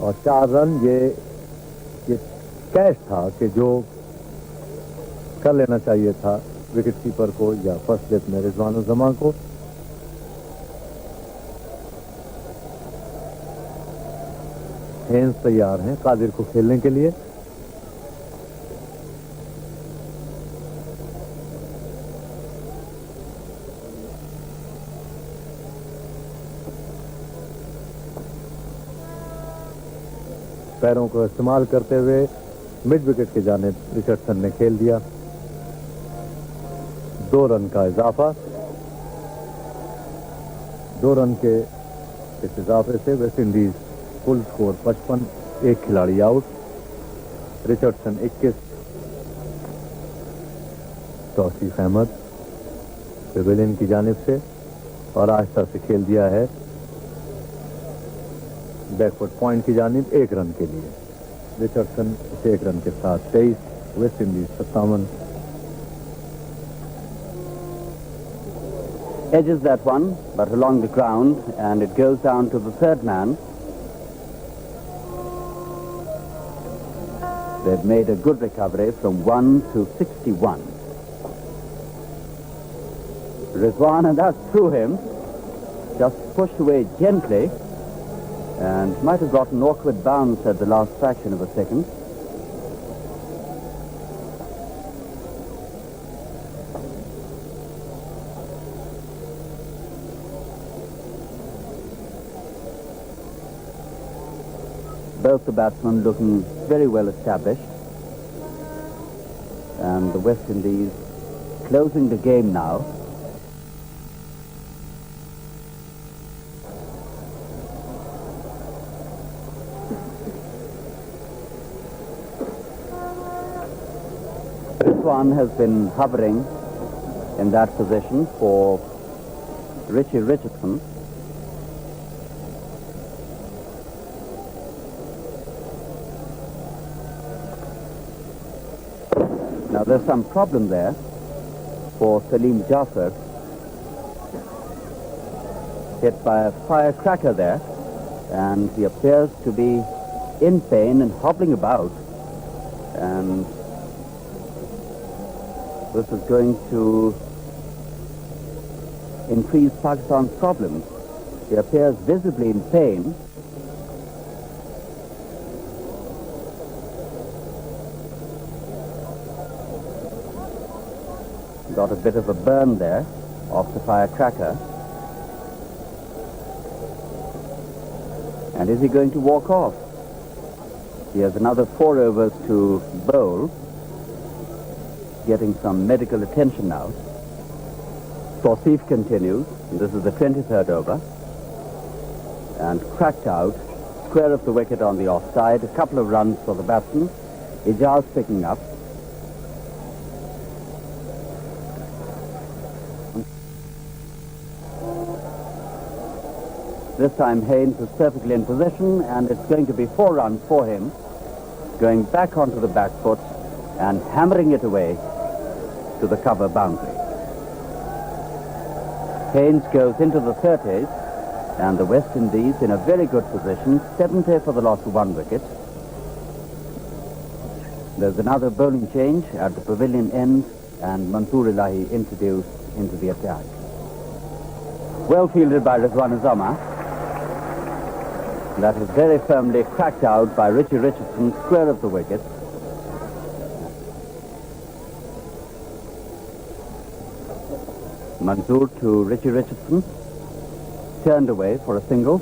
और 4 रन। ये कैच था कि जो कर लेना चाहिए था विकेट कीपर को या फर्स्ट स्लिप में रिजवानुज़्ज़मा को। हेंस तैयार हैं कादिर को खेलने के लिए। पैरों को इस्तेमाल करते हुए मिड विकेट की जानिब रिचर्डसन ने खेल दिया। 2 रन का इजाफा। 2 रन के इस इजाफे से वेस्ट इंडीज फुल स्कोर 55, 1 खिलाड़ी out. Richardson 21, Tauseef Ahmed pavilion की जानिब से, और आहिस्ता से खेल दिया है बैकवर्ड पॉइंट की जानिब 1 रन के लिए। रिचर्डसन इस 1 रन के साथ 23, West Indies 57। Edges that one, but along the ground, and it goes down to the third man. They've made a good recovery from 1 to 61. Rizwan, and that's through him, just pushed away gently, and might have got an awkward bounce at the last fraction of a second. Both the batsmen looking very well established, and the West Indies closing the game now. Rizwan has been hovering in that position for Richie Richardson. Now there's some problem there for Salim Jaffer, hit by a firecracker there, and he appears to be in pain and hobbling about, and this is going to increase Pakistan's problems. He appears visibly in pain. Got a bit of a burn there off the firecracker. And is he going to walk off? He has another 4 overs to bowl. Getting some medical attention now. Tawseef continues. This is the 23rd over. And cracked out. Square of the wicket on the offside. A couple of runs for the batsman. Ijaz picking up. This time Haynes is perfectly in position, and it's going to be 4 runs for him. Going back onto the back foot and hammering it away to the cover boundary. Haynes goes into the 30s, and the West Indies in a very good position, 70 for the loss of 1 wicket. There's another bowling change at the pavilion end, and Mansoor Ilahi introduced into the attack. Well fielded by Rizwan Azama. That is very firmly cracked out by Richie Richardson, square of the wicket. Mansoor to Richie Richardson, turned away for a single.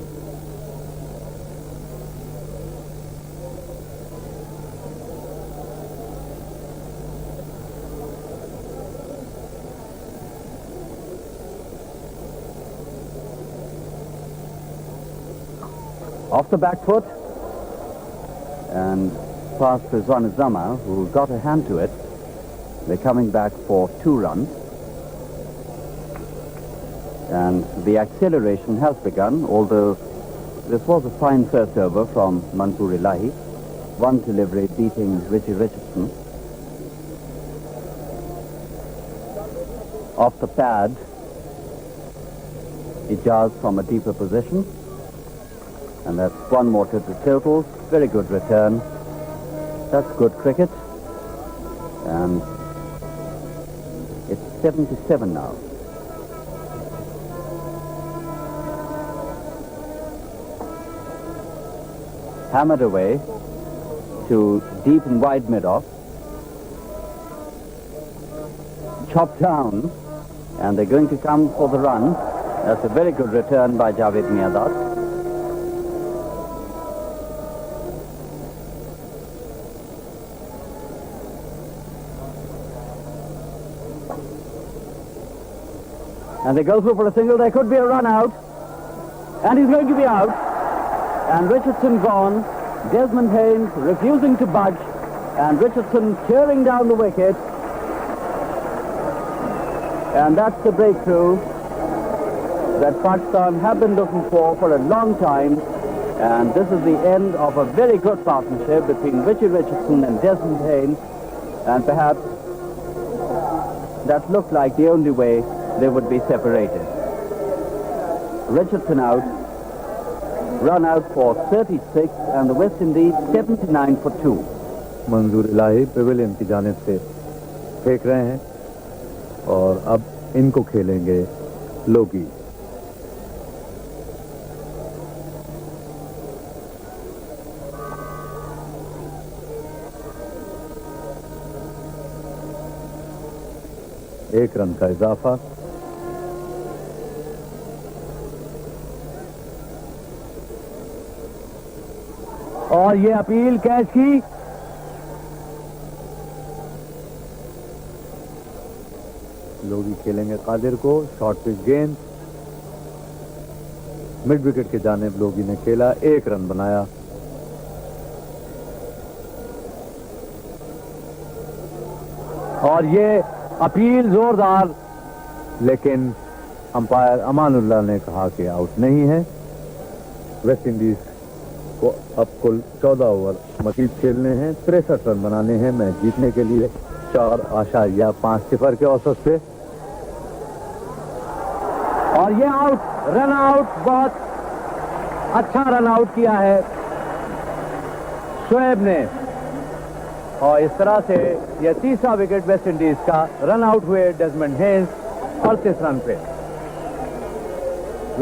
Off the back foot and past Rizwan Azama, who got a hand to it. They're coming back for 2 runs. And the acceleration has begun, although this was a fine first over from Mansoor Ilahi. 1 delivery beating Richie Richardson. Off the pad, Ijaz from a deeper position. And that's 1 more to the total. Very good return. That's good cricket. And it's 77 now. Hammered away to deep and wide mid-off. Chopped down. And they're going to come for the run. That's a very good return by Javed Miadat. And they go through for a single. There could be a run out. And he's going to be out. And Richardson gone. Desmond Haynes refusing to budge. And Richardson tearing down the wicket. And that's the breakthrough that Pakistan have been looking for a long time. And this is the end of a very good partnership between Richie Richardson and Desmond Haynes. And perhaps that looked like the only way they would be separated. Richardson out, run out for 36, and the West Indies 79 for 2. मंजूर इलाही Pavilion की जानिब से फेंक रहे हैं और अब इनको खेलेंगे लोगी. एक रन का इजाफा. और ये अपील कैच की. लोग खेलेंगे कादिर को. शॉर्ट पिच गेंद मिड विकेट के जानिब लोगी ने खेला. 1 रन बनाया. और ये अपील जोरदार, लेकिन अंपायर अमानुल्लाह ने कहा कि आउट नहीं है. वेस्ट इंडीज को अब कुल 14 ओवर मजीद खेलने हैं. 63 रन बनाने हैं मैच जीतने के लिए 4.5 के औसत से. और ये आउट, रन आउट, बहुत अच्छा रन आउट किया है शोएब ने. और इस तरह से यह 30वां विकेट वेस्ट इंडीज का. रन आउट हुए डेजमंड हेन्स 38 रन पे.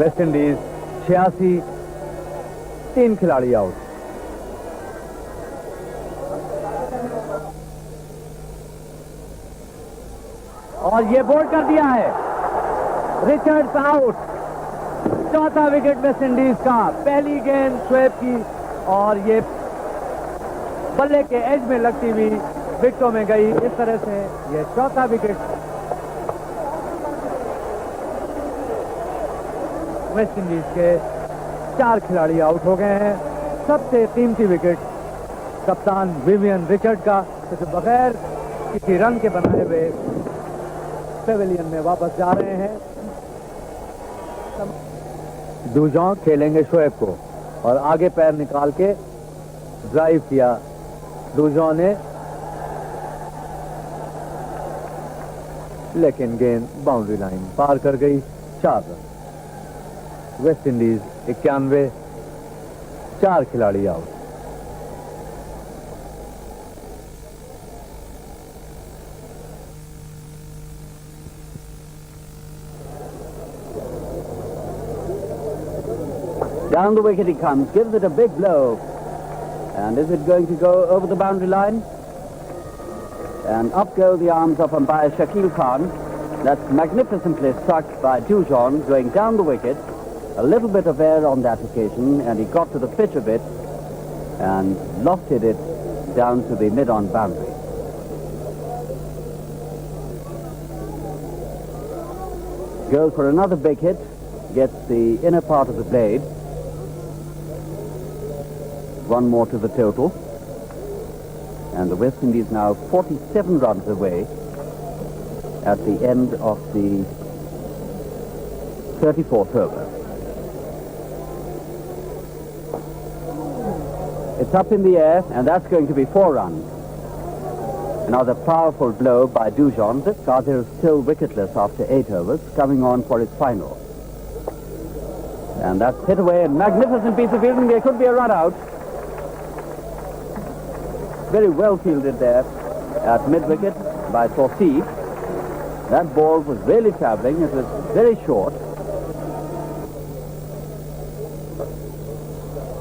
वेस्ट इंडीज 86, 3 खिलाड़ी आउट. और ये बोल्ड कर दिया है. Richards out. چوتھا وکٹ ویسٹ انڈیز کا. پہلی گیند شعیب کی اور یہ بلے کے ایج میں لگتی ہوئی وکٹوں میں گئی. اس طرح سے یہ چوتھا وکٹ ویسٹ انڈیز کے 4 کھلاڑی آؤٹ ہو گئے ہیں. سب سے قیمتی وکٹ کپتان ویوین رچرڈ کا جو بغیر کسی رن کے بنائے ہوئے پیویلین میں واپس جا رہے ہیں. دوجان کھیلیں گے شعیب کو اور آگے پیر نکال کے ڈرائیو کیا دوجان نے, لیکن گیند باؤنڈری لائن پار کر گئی. 4 رن. ویسٹ انڈیز 91, 4 کھلاڑی out. Down the wicket he comes, gives it a big blow. And is it going to go over the boundary line? And up go the arms of umpire Shakil Khan. That's magnificently struck by Dujon going down the wicket. A little bit of air on that occasion, and he got to the pitch of it and lofted it down to the mid-on boundary. Goes for another big hit, gets the inner part of the blade. One more to the total. And the West Indies now 47 runs away at the end of the 34th over. It's up in the air, and that's going to be 4 runs. Another powerful blow by Dujon. This Qadir is still wicketless after 8 overs, coming on for his final. And that's hit away, a magnificent piece of fielding. There could be a run out. Very well fielded there at mid-wicket by Tawseef. That ball was really travelling. It was very short.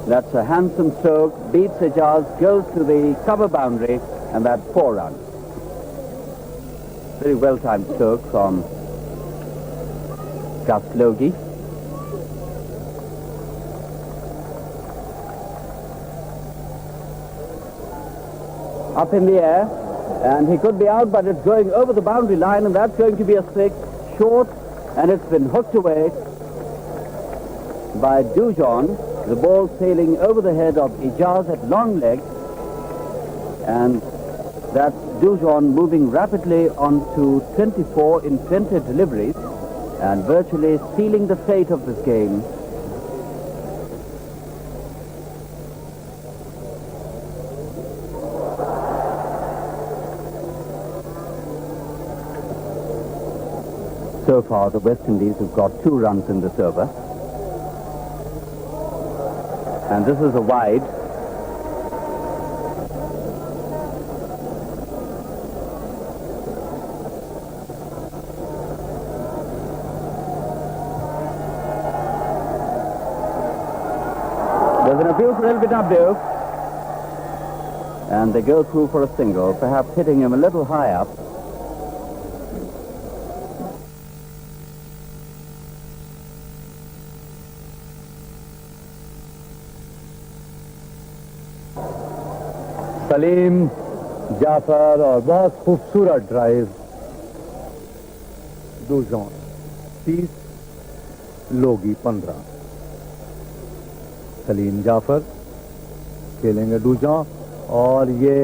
That's a handsome stroke, beats Ijaz, goes to the cover boundary, and that's 4 runs. Very well-timed stroke from Gus Logie. Up in the air, and he could be out, but it's going over the boundary line, and that's going to be a 6, short, and it's been hooked away by Dujon. The ball sailing over the head of Ijaz at long leg, and that's Dujon moving rapidly onto 24 in 20 deliveries and virtually sealing the fate of this game. So far, the West Indies have got 2 runs in this over. And this is a wide. There's an appeal for LBW. And they go through for a single, perhaps hitting him a little high up. سلیم جعفر اور بہت خوبصورت drive دوجان. 30, Logie 15. سلیم جعفر کھیلیں گے دوجان اور یہ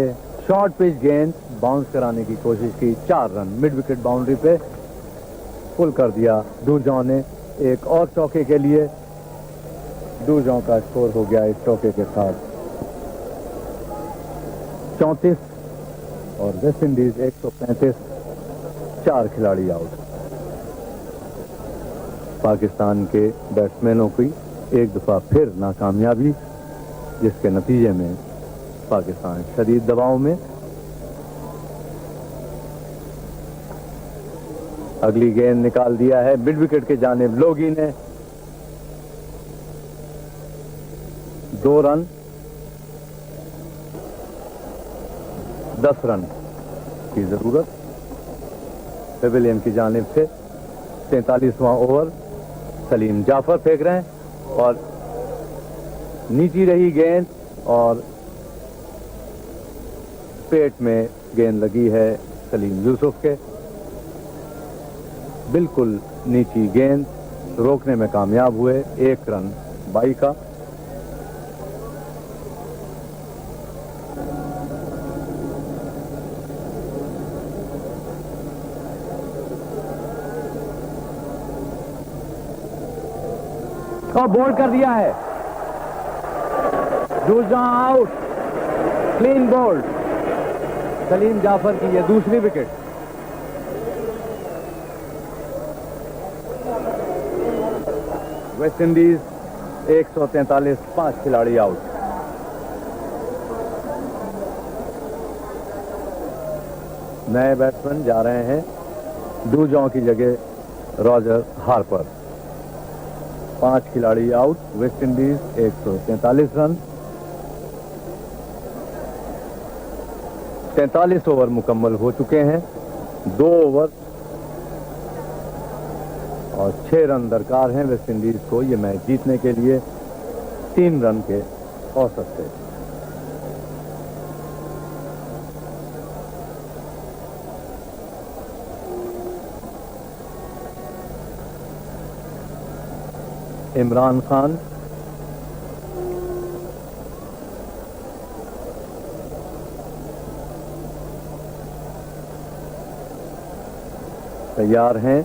short pitch گیند bounce کرانے کی کوشش کی. 4 رن مڈ وکٹ باؤنڈری پہ پل کر دیا دوجان نے. ایک اور چوکے کے لیے دوجان کا اسکور ہو گیا اس چوکے کے ساتھ 34 اور ویسٹ انڈیز 135. 4 کھلاڑی آؤٹ. پاکستان کے بیٹسمینوں کی ایک دفعہ پھر ناکامیابی, جس کے نتیجے میں پاکستان شدید دباؤ میں. اگلی گیند نکال دیا ہے مڈ وکٹ کے جانب لوگی نے. 2 رن 10 رن کی ضرورت. پیویلین کی جانب سے 43واں اوور سلیم جعفر پھینک رہے ہیں اور نیچی رہی گیند اور پیٹ میں گیند لگی ہے سلیم یوسف کے. بالکل نیچی گیند روکنے میں کامیاب ہوئے. 1 رن 22 کا. اور بولڈ کر دیا ہے. دوسرا آؤٹ, کلین بولڈ. سلیم جعفر کی یہ دوسری وکٹ. ویسٹ انڈیز 143, 5 کھلاڑی آؤٹ. نئے بیٹسمین جا رہے ہیں ڈو جان کی جگہ راجر ہارپر. 5 کھلاڑی آؤٹ. ویسٹ انڈیز 143 رن. 43 اوور مکمل ہو چکے ہیں. 2 اوور اور 6 رن درکار ہیں ویسٹ انڈیز کو یہ میچ جیتنے کے لیے 3 رن کے اوسط سے. عمران خان تیار ہیں.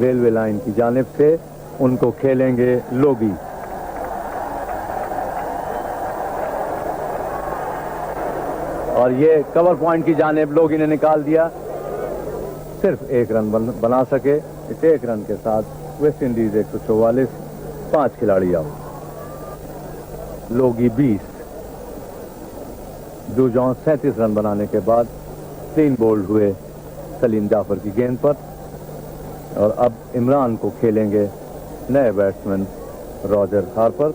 ریلوے لائن کی جانب سے ان کو کھیلیں گے لوگی. اور یہ کور پوائنٹ کی جانب لوگی نے نکال دیا. صرف 1 رن بنا سکے. اس 1 رن کے ساتھ ویسٹ انڈیز 144, 5 کھلاڑی آؤٹ. لوگی 20. ڈو جان 37 رن بنانے کے بعد 3 بولڈ ہوئے سلیم جعفر کی گیند پر. اور اب عمران کو کھیلیں گے نئے batsman Roger Harper.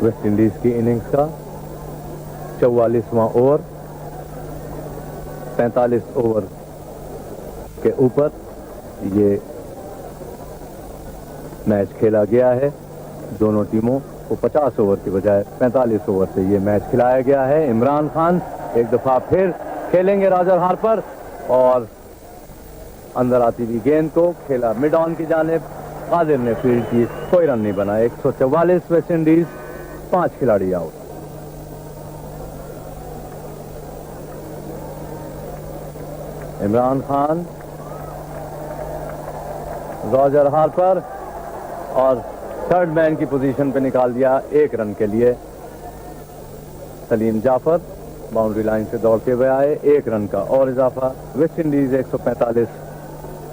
West Indies کی اننگز کا 44واں اوور. 45 اوور کے اوپر یہ میچ کھیلا گیا ہے. دونوں ٹیموں کو 50 اوور کی بجائے 45 اوور سے یہ میچ کھلایا گیا ہے. عمران خان ایک دفعہ پھر کھیلیں گے راجر ہارپر اور اندر آتی ہوئی گیند کو کھیلا مڈ آن کی جانب. قادر نے فیلڈ کی, کوئی رن نہیں بنا. 144 ویسٹ انڈیز, 5 کھلاڑی out. Imran Khan, Roger Harper اور تھرڈ مین کی پوزیشن پہ نکال دیا 1 رن کے لیے. سلیم جعفر باؤنڈری لائن سے دوڑتے ہوئے آئے. 1 رن کا اور اضافہ. ویسٹ انڈیز 145,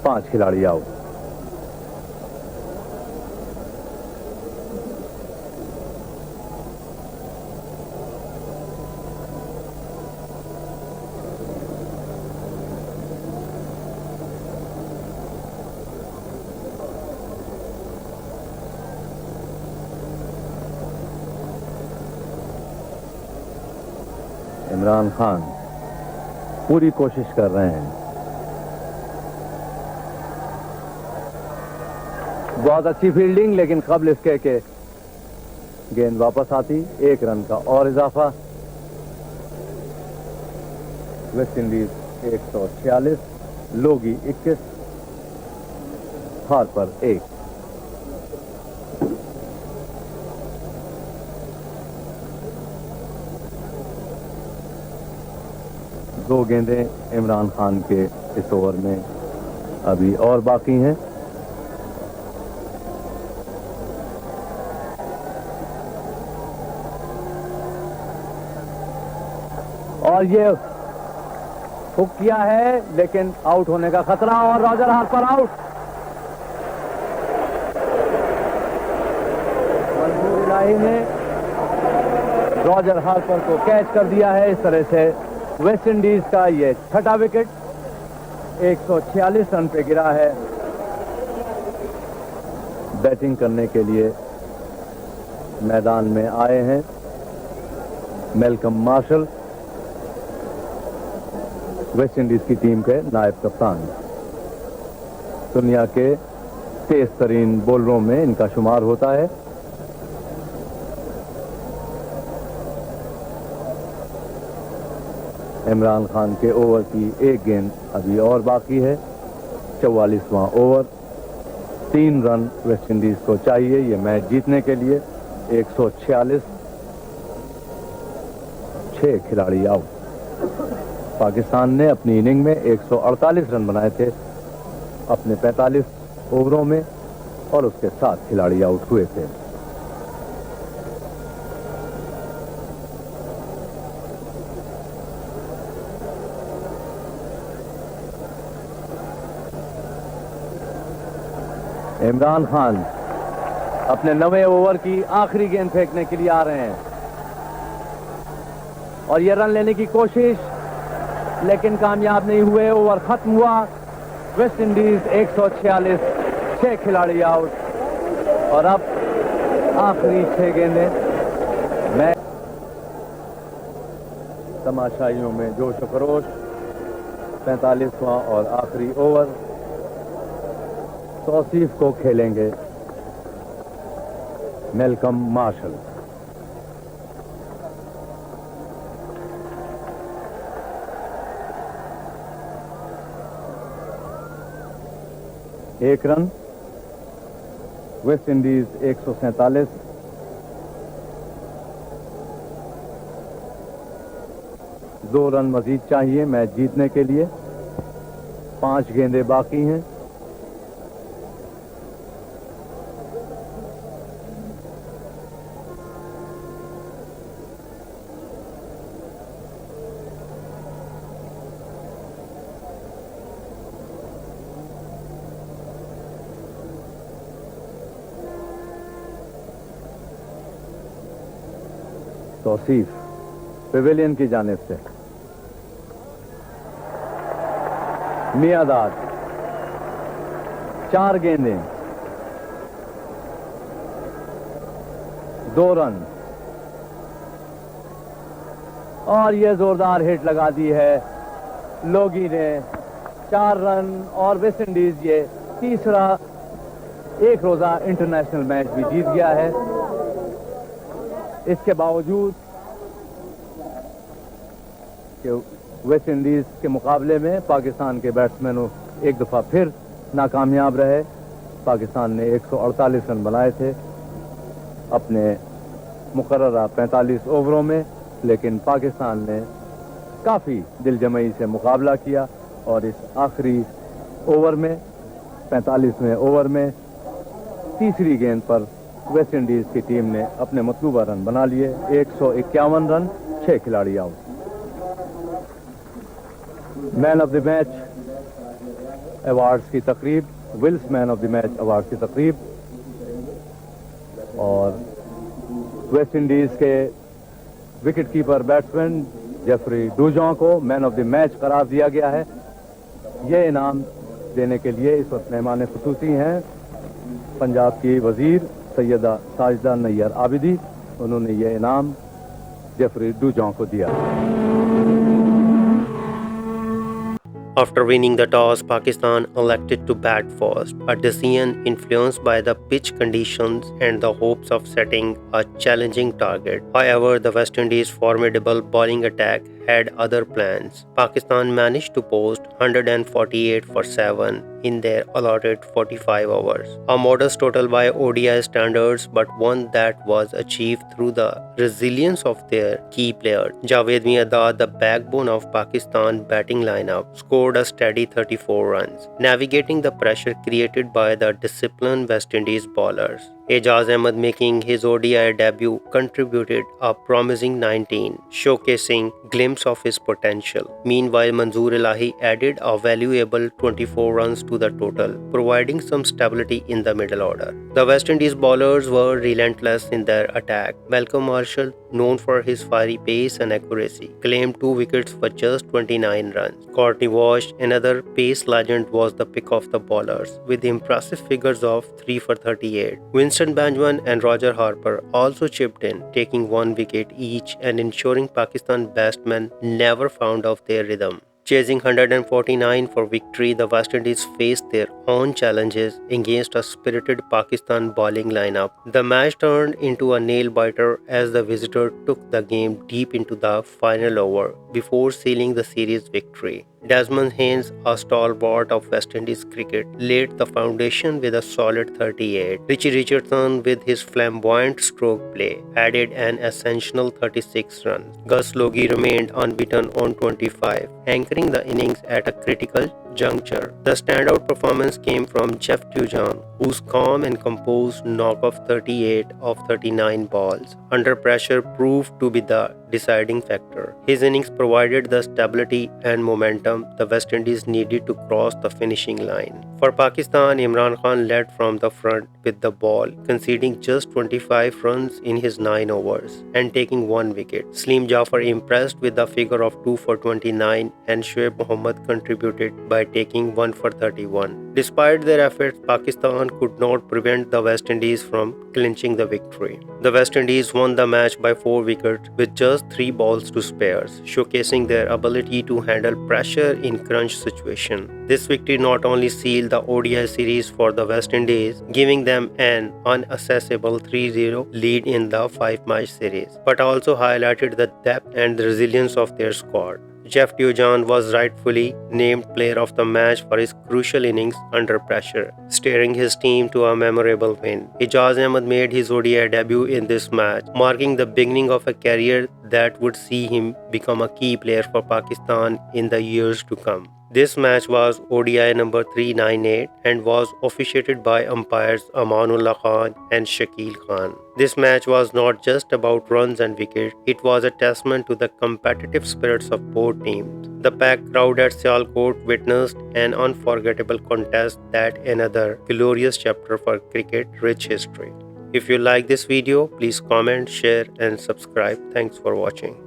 5 کھلاڑی آؤٹ. عمران خان پوری کوشش کر رہے ہیں. بہت اچھی فیلڈنگ, لیکن قبل اس کے کہ گیند واپس آتی. 1 رن کا اور اضافہ. West Indies 146, Logie 21, Harper 1. دو گیندیں عمران خان کے اس اوور میں ابھی اور باقی ہیں. اور یہ हुक किया है लेकिन आउट होने का खतरा और रॉजर हार्पर आउट। मंसूर इलाही ने रॉजर हार्पर को कैच कर दिया है। इस तरह से वेस्ट इंडीज का ये छठा विकेट 146 रन पे गिरा है। बैटिंग करने के लिए मैदान में आए हैं मैलकम मार्शल, वेस्ट इंडीज की टीम के नायब कप्तान। दुनिया के तेज तरीन बॉलरों में इनका शुमार होता है। इमरान खान के ओवर की एक गेंद अभी और बाकी है। 44वां ओवर, 3 रन वेस्ट इंडीज को चाहिए ये मैच जीतने के लिए। 146, 6 खिलाड़ी आउट। पाकिस्तान ने अपनी इनिंग में 148 रन बनाए थे अपने 45 ओवरों में और उसके 7 खिलाड़ी आउट हुए थे। इमरान खान अपने 9वें ओवर की आखिरी गेंद फेंकने के लिए आ रहे हैं और ये रन लेने की कोशिश लेकिन कामयाब नहीं हुए। ओवर खत्म हुआ। वेस्ट इंडीज 146, 6 खिलाड़ी आउट और अब आखिरी 6 गेंदें। मैं तमाशाइयों में जोश व खरोश। 45वां और आखिरी ओवर, तौसीफ को खेलेंगे मैलकम मार्शल। एक रन, वेस्ट इंडीज 147। दो रन मजीद चाहिए मैच जीतने के लिए। 5 गेंदें बाकी हैं। तौसीफ पेवेलियन की जानिब से। मियादाद 4 गेंदें, 2 रन और ये जोरदार हिट लगा दी है लोगी ने। 4 रन और वेस्ट इंडीज ये तीसरा एक रोजा इंटरनेशनल मैच भी जीत गया है। इसके बावजूद कि वेस्ट इंडीज के मुकाबले में पाकिस्तान के बैट्समैन एक दफ़ा फिर नाकामयाब रहे। पाकिस्तान ने 148 रन बनाए थे अपने मुकर्ररा 45 ओवरों में, लेकिन पाकिस्तान ने काफ़ी दिलजमई से मुकाबला किया और इस आखिरी ओवर में 45वें ओवर में तीसरी गेंद पर वेस्ट इंडीज की टीम ने अपने मतलूबा रन बना लिए। 151 रन, 6 खिलाड़ी out. Man of the match awards की तकरीब, Wills man of the match award की तकरीब, और वेस्ट इंडीज के wicketkeeper batsman Jeffrey Dujon को मैन ऑफ द मैच करार दिया गया है। ये इनाम देने के लिए इस वक्त मेहमान खुसूसी हैं पंजाब की वजीर सैयदा साजिदा नैयर आबिदी। उन्होंने ये इनाम जेफरी डूजॉन को दिया। After winning the toss, Pakistan elected to bat first, a decision influenced by the pitch conditions and the hopes of setting a challenging target. However, the West Indies' formidable bowling attack had other plans. Pakistan managed to post 148 for 7 in their allotted 45 overs, a modest total by ODI standards, but one that was achieved through the resilience of their key players. Javed Miandad, the backbone of Pakistan batting lineup, scored a steady 34 runs, navigating the pressure created by the disciplined West Indies bowlers. Ejaz Ahmed, making his ODI debut, contributed a promising 19, showcasing glimpse of his potential. Meanwhile, Manzoor Elahi added a valuable 24 runs to the total, providing some stability in the middle order. The West Indies bowlers were relentless in their attack. Malcolm Marshall, known for his fiery pace and accuracy, claimed 2 wickets for just 29 runs. Courtney Walsh, another pace legend, was the pick of the bowlers, with impressive figures of 3 for 38. Winston Benjamin and Roger Harper also chipped in, taking 1 wicket each and ensuring Pakistan batsmen never found out their rhythm. Chasing 149 for victory, the West Indies faced their own challenges against a spirited Pakistan bowling lineup. The match turned into a nail-biter as the visitor took the game deep into the final over before sealing the series victory. Desmond Haynes, a stalwart of West Indies cricket, laid the foundation with a solid 38. Richie Richardson, with his flamboyant stroke play, added an essential 36 runs. Gus Logie remained unbeaten on 25, anchoring the innings at a critical juncture. The standout performance came from Jeff Dujan, whose calm and composed knock of 38 of 39 balls under pressure proved to be the deciding factor. His innings provided the stability and momentum the West Indies needed to cross the finishing line. For Pakistan, Imran Khan led from the front with the ball, conceding just 25 runs in his 9 overs and taking 1 wicket. Saleem Jaffer impressed with the figure of 2 for 29 and Shoaib Mohammad contributed by taking 1 for 31. Despite their efforts, Pakistan could not prevent the West Indies from clinching the victory. The West Indies won the match by 4 wickets with just 3 balls to spares, showcasing their ability to handle pressure in crunch situation. This victory not only sealed the ODI series for the West Indies, giving them an unaccessible 3-0 lead in the 5-match series, but also highlighted the depth and the resilience of their squad. Jeff Dujan was rightfully named player of the match for his crucial innings under pressure, steering his team to a memorable win. Ejaz Ahmed made his ODI debut in this match, marking the beginning of a career that would see him become a key player for Pakistan in the years to come. This match was ODI number 398 and was officiated by umpires Amanullah Khan and Shakil Khan. This match was not just about runs and wickets, it was a testament to the competitive spirits of both teams. The packed crowd at Sialkot witnessed an unforgettable contest that another glorious chapter for cricket-rich history. If you like this video, please comment, share and subscribe. Thanks for watching.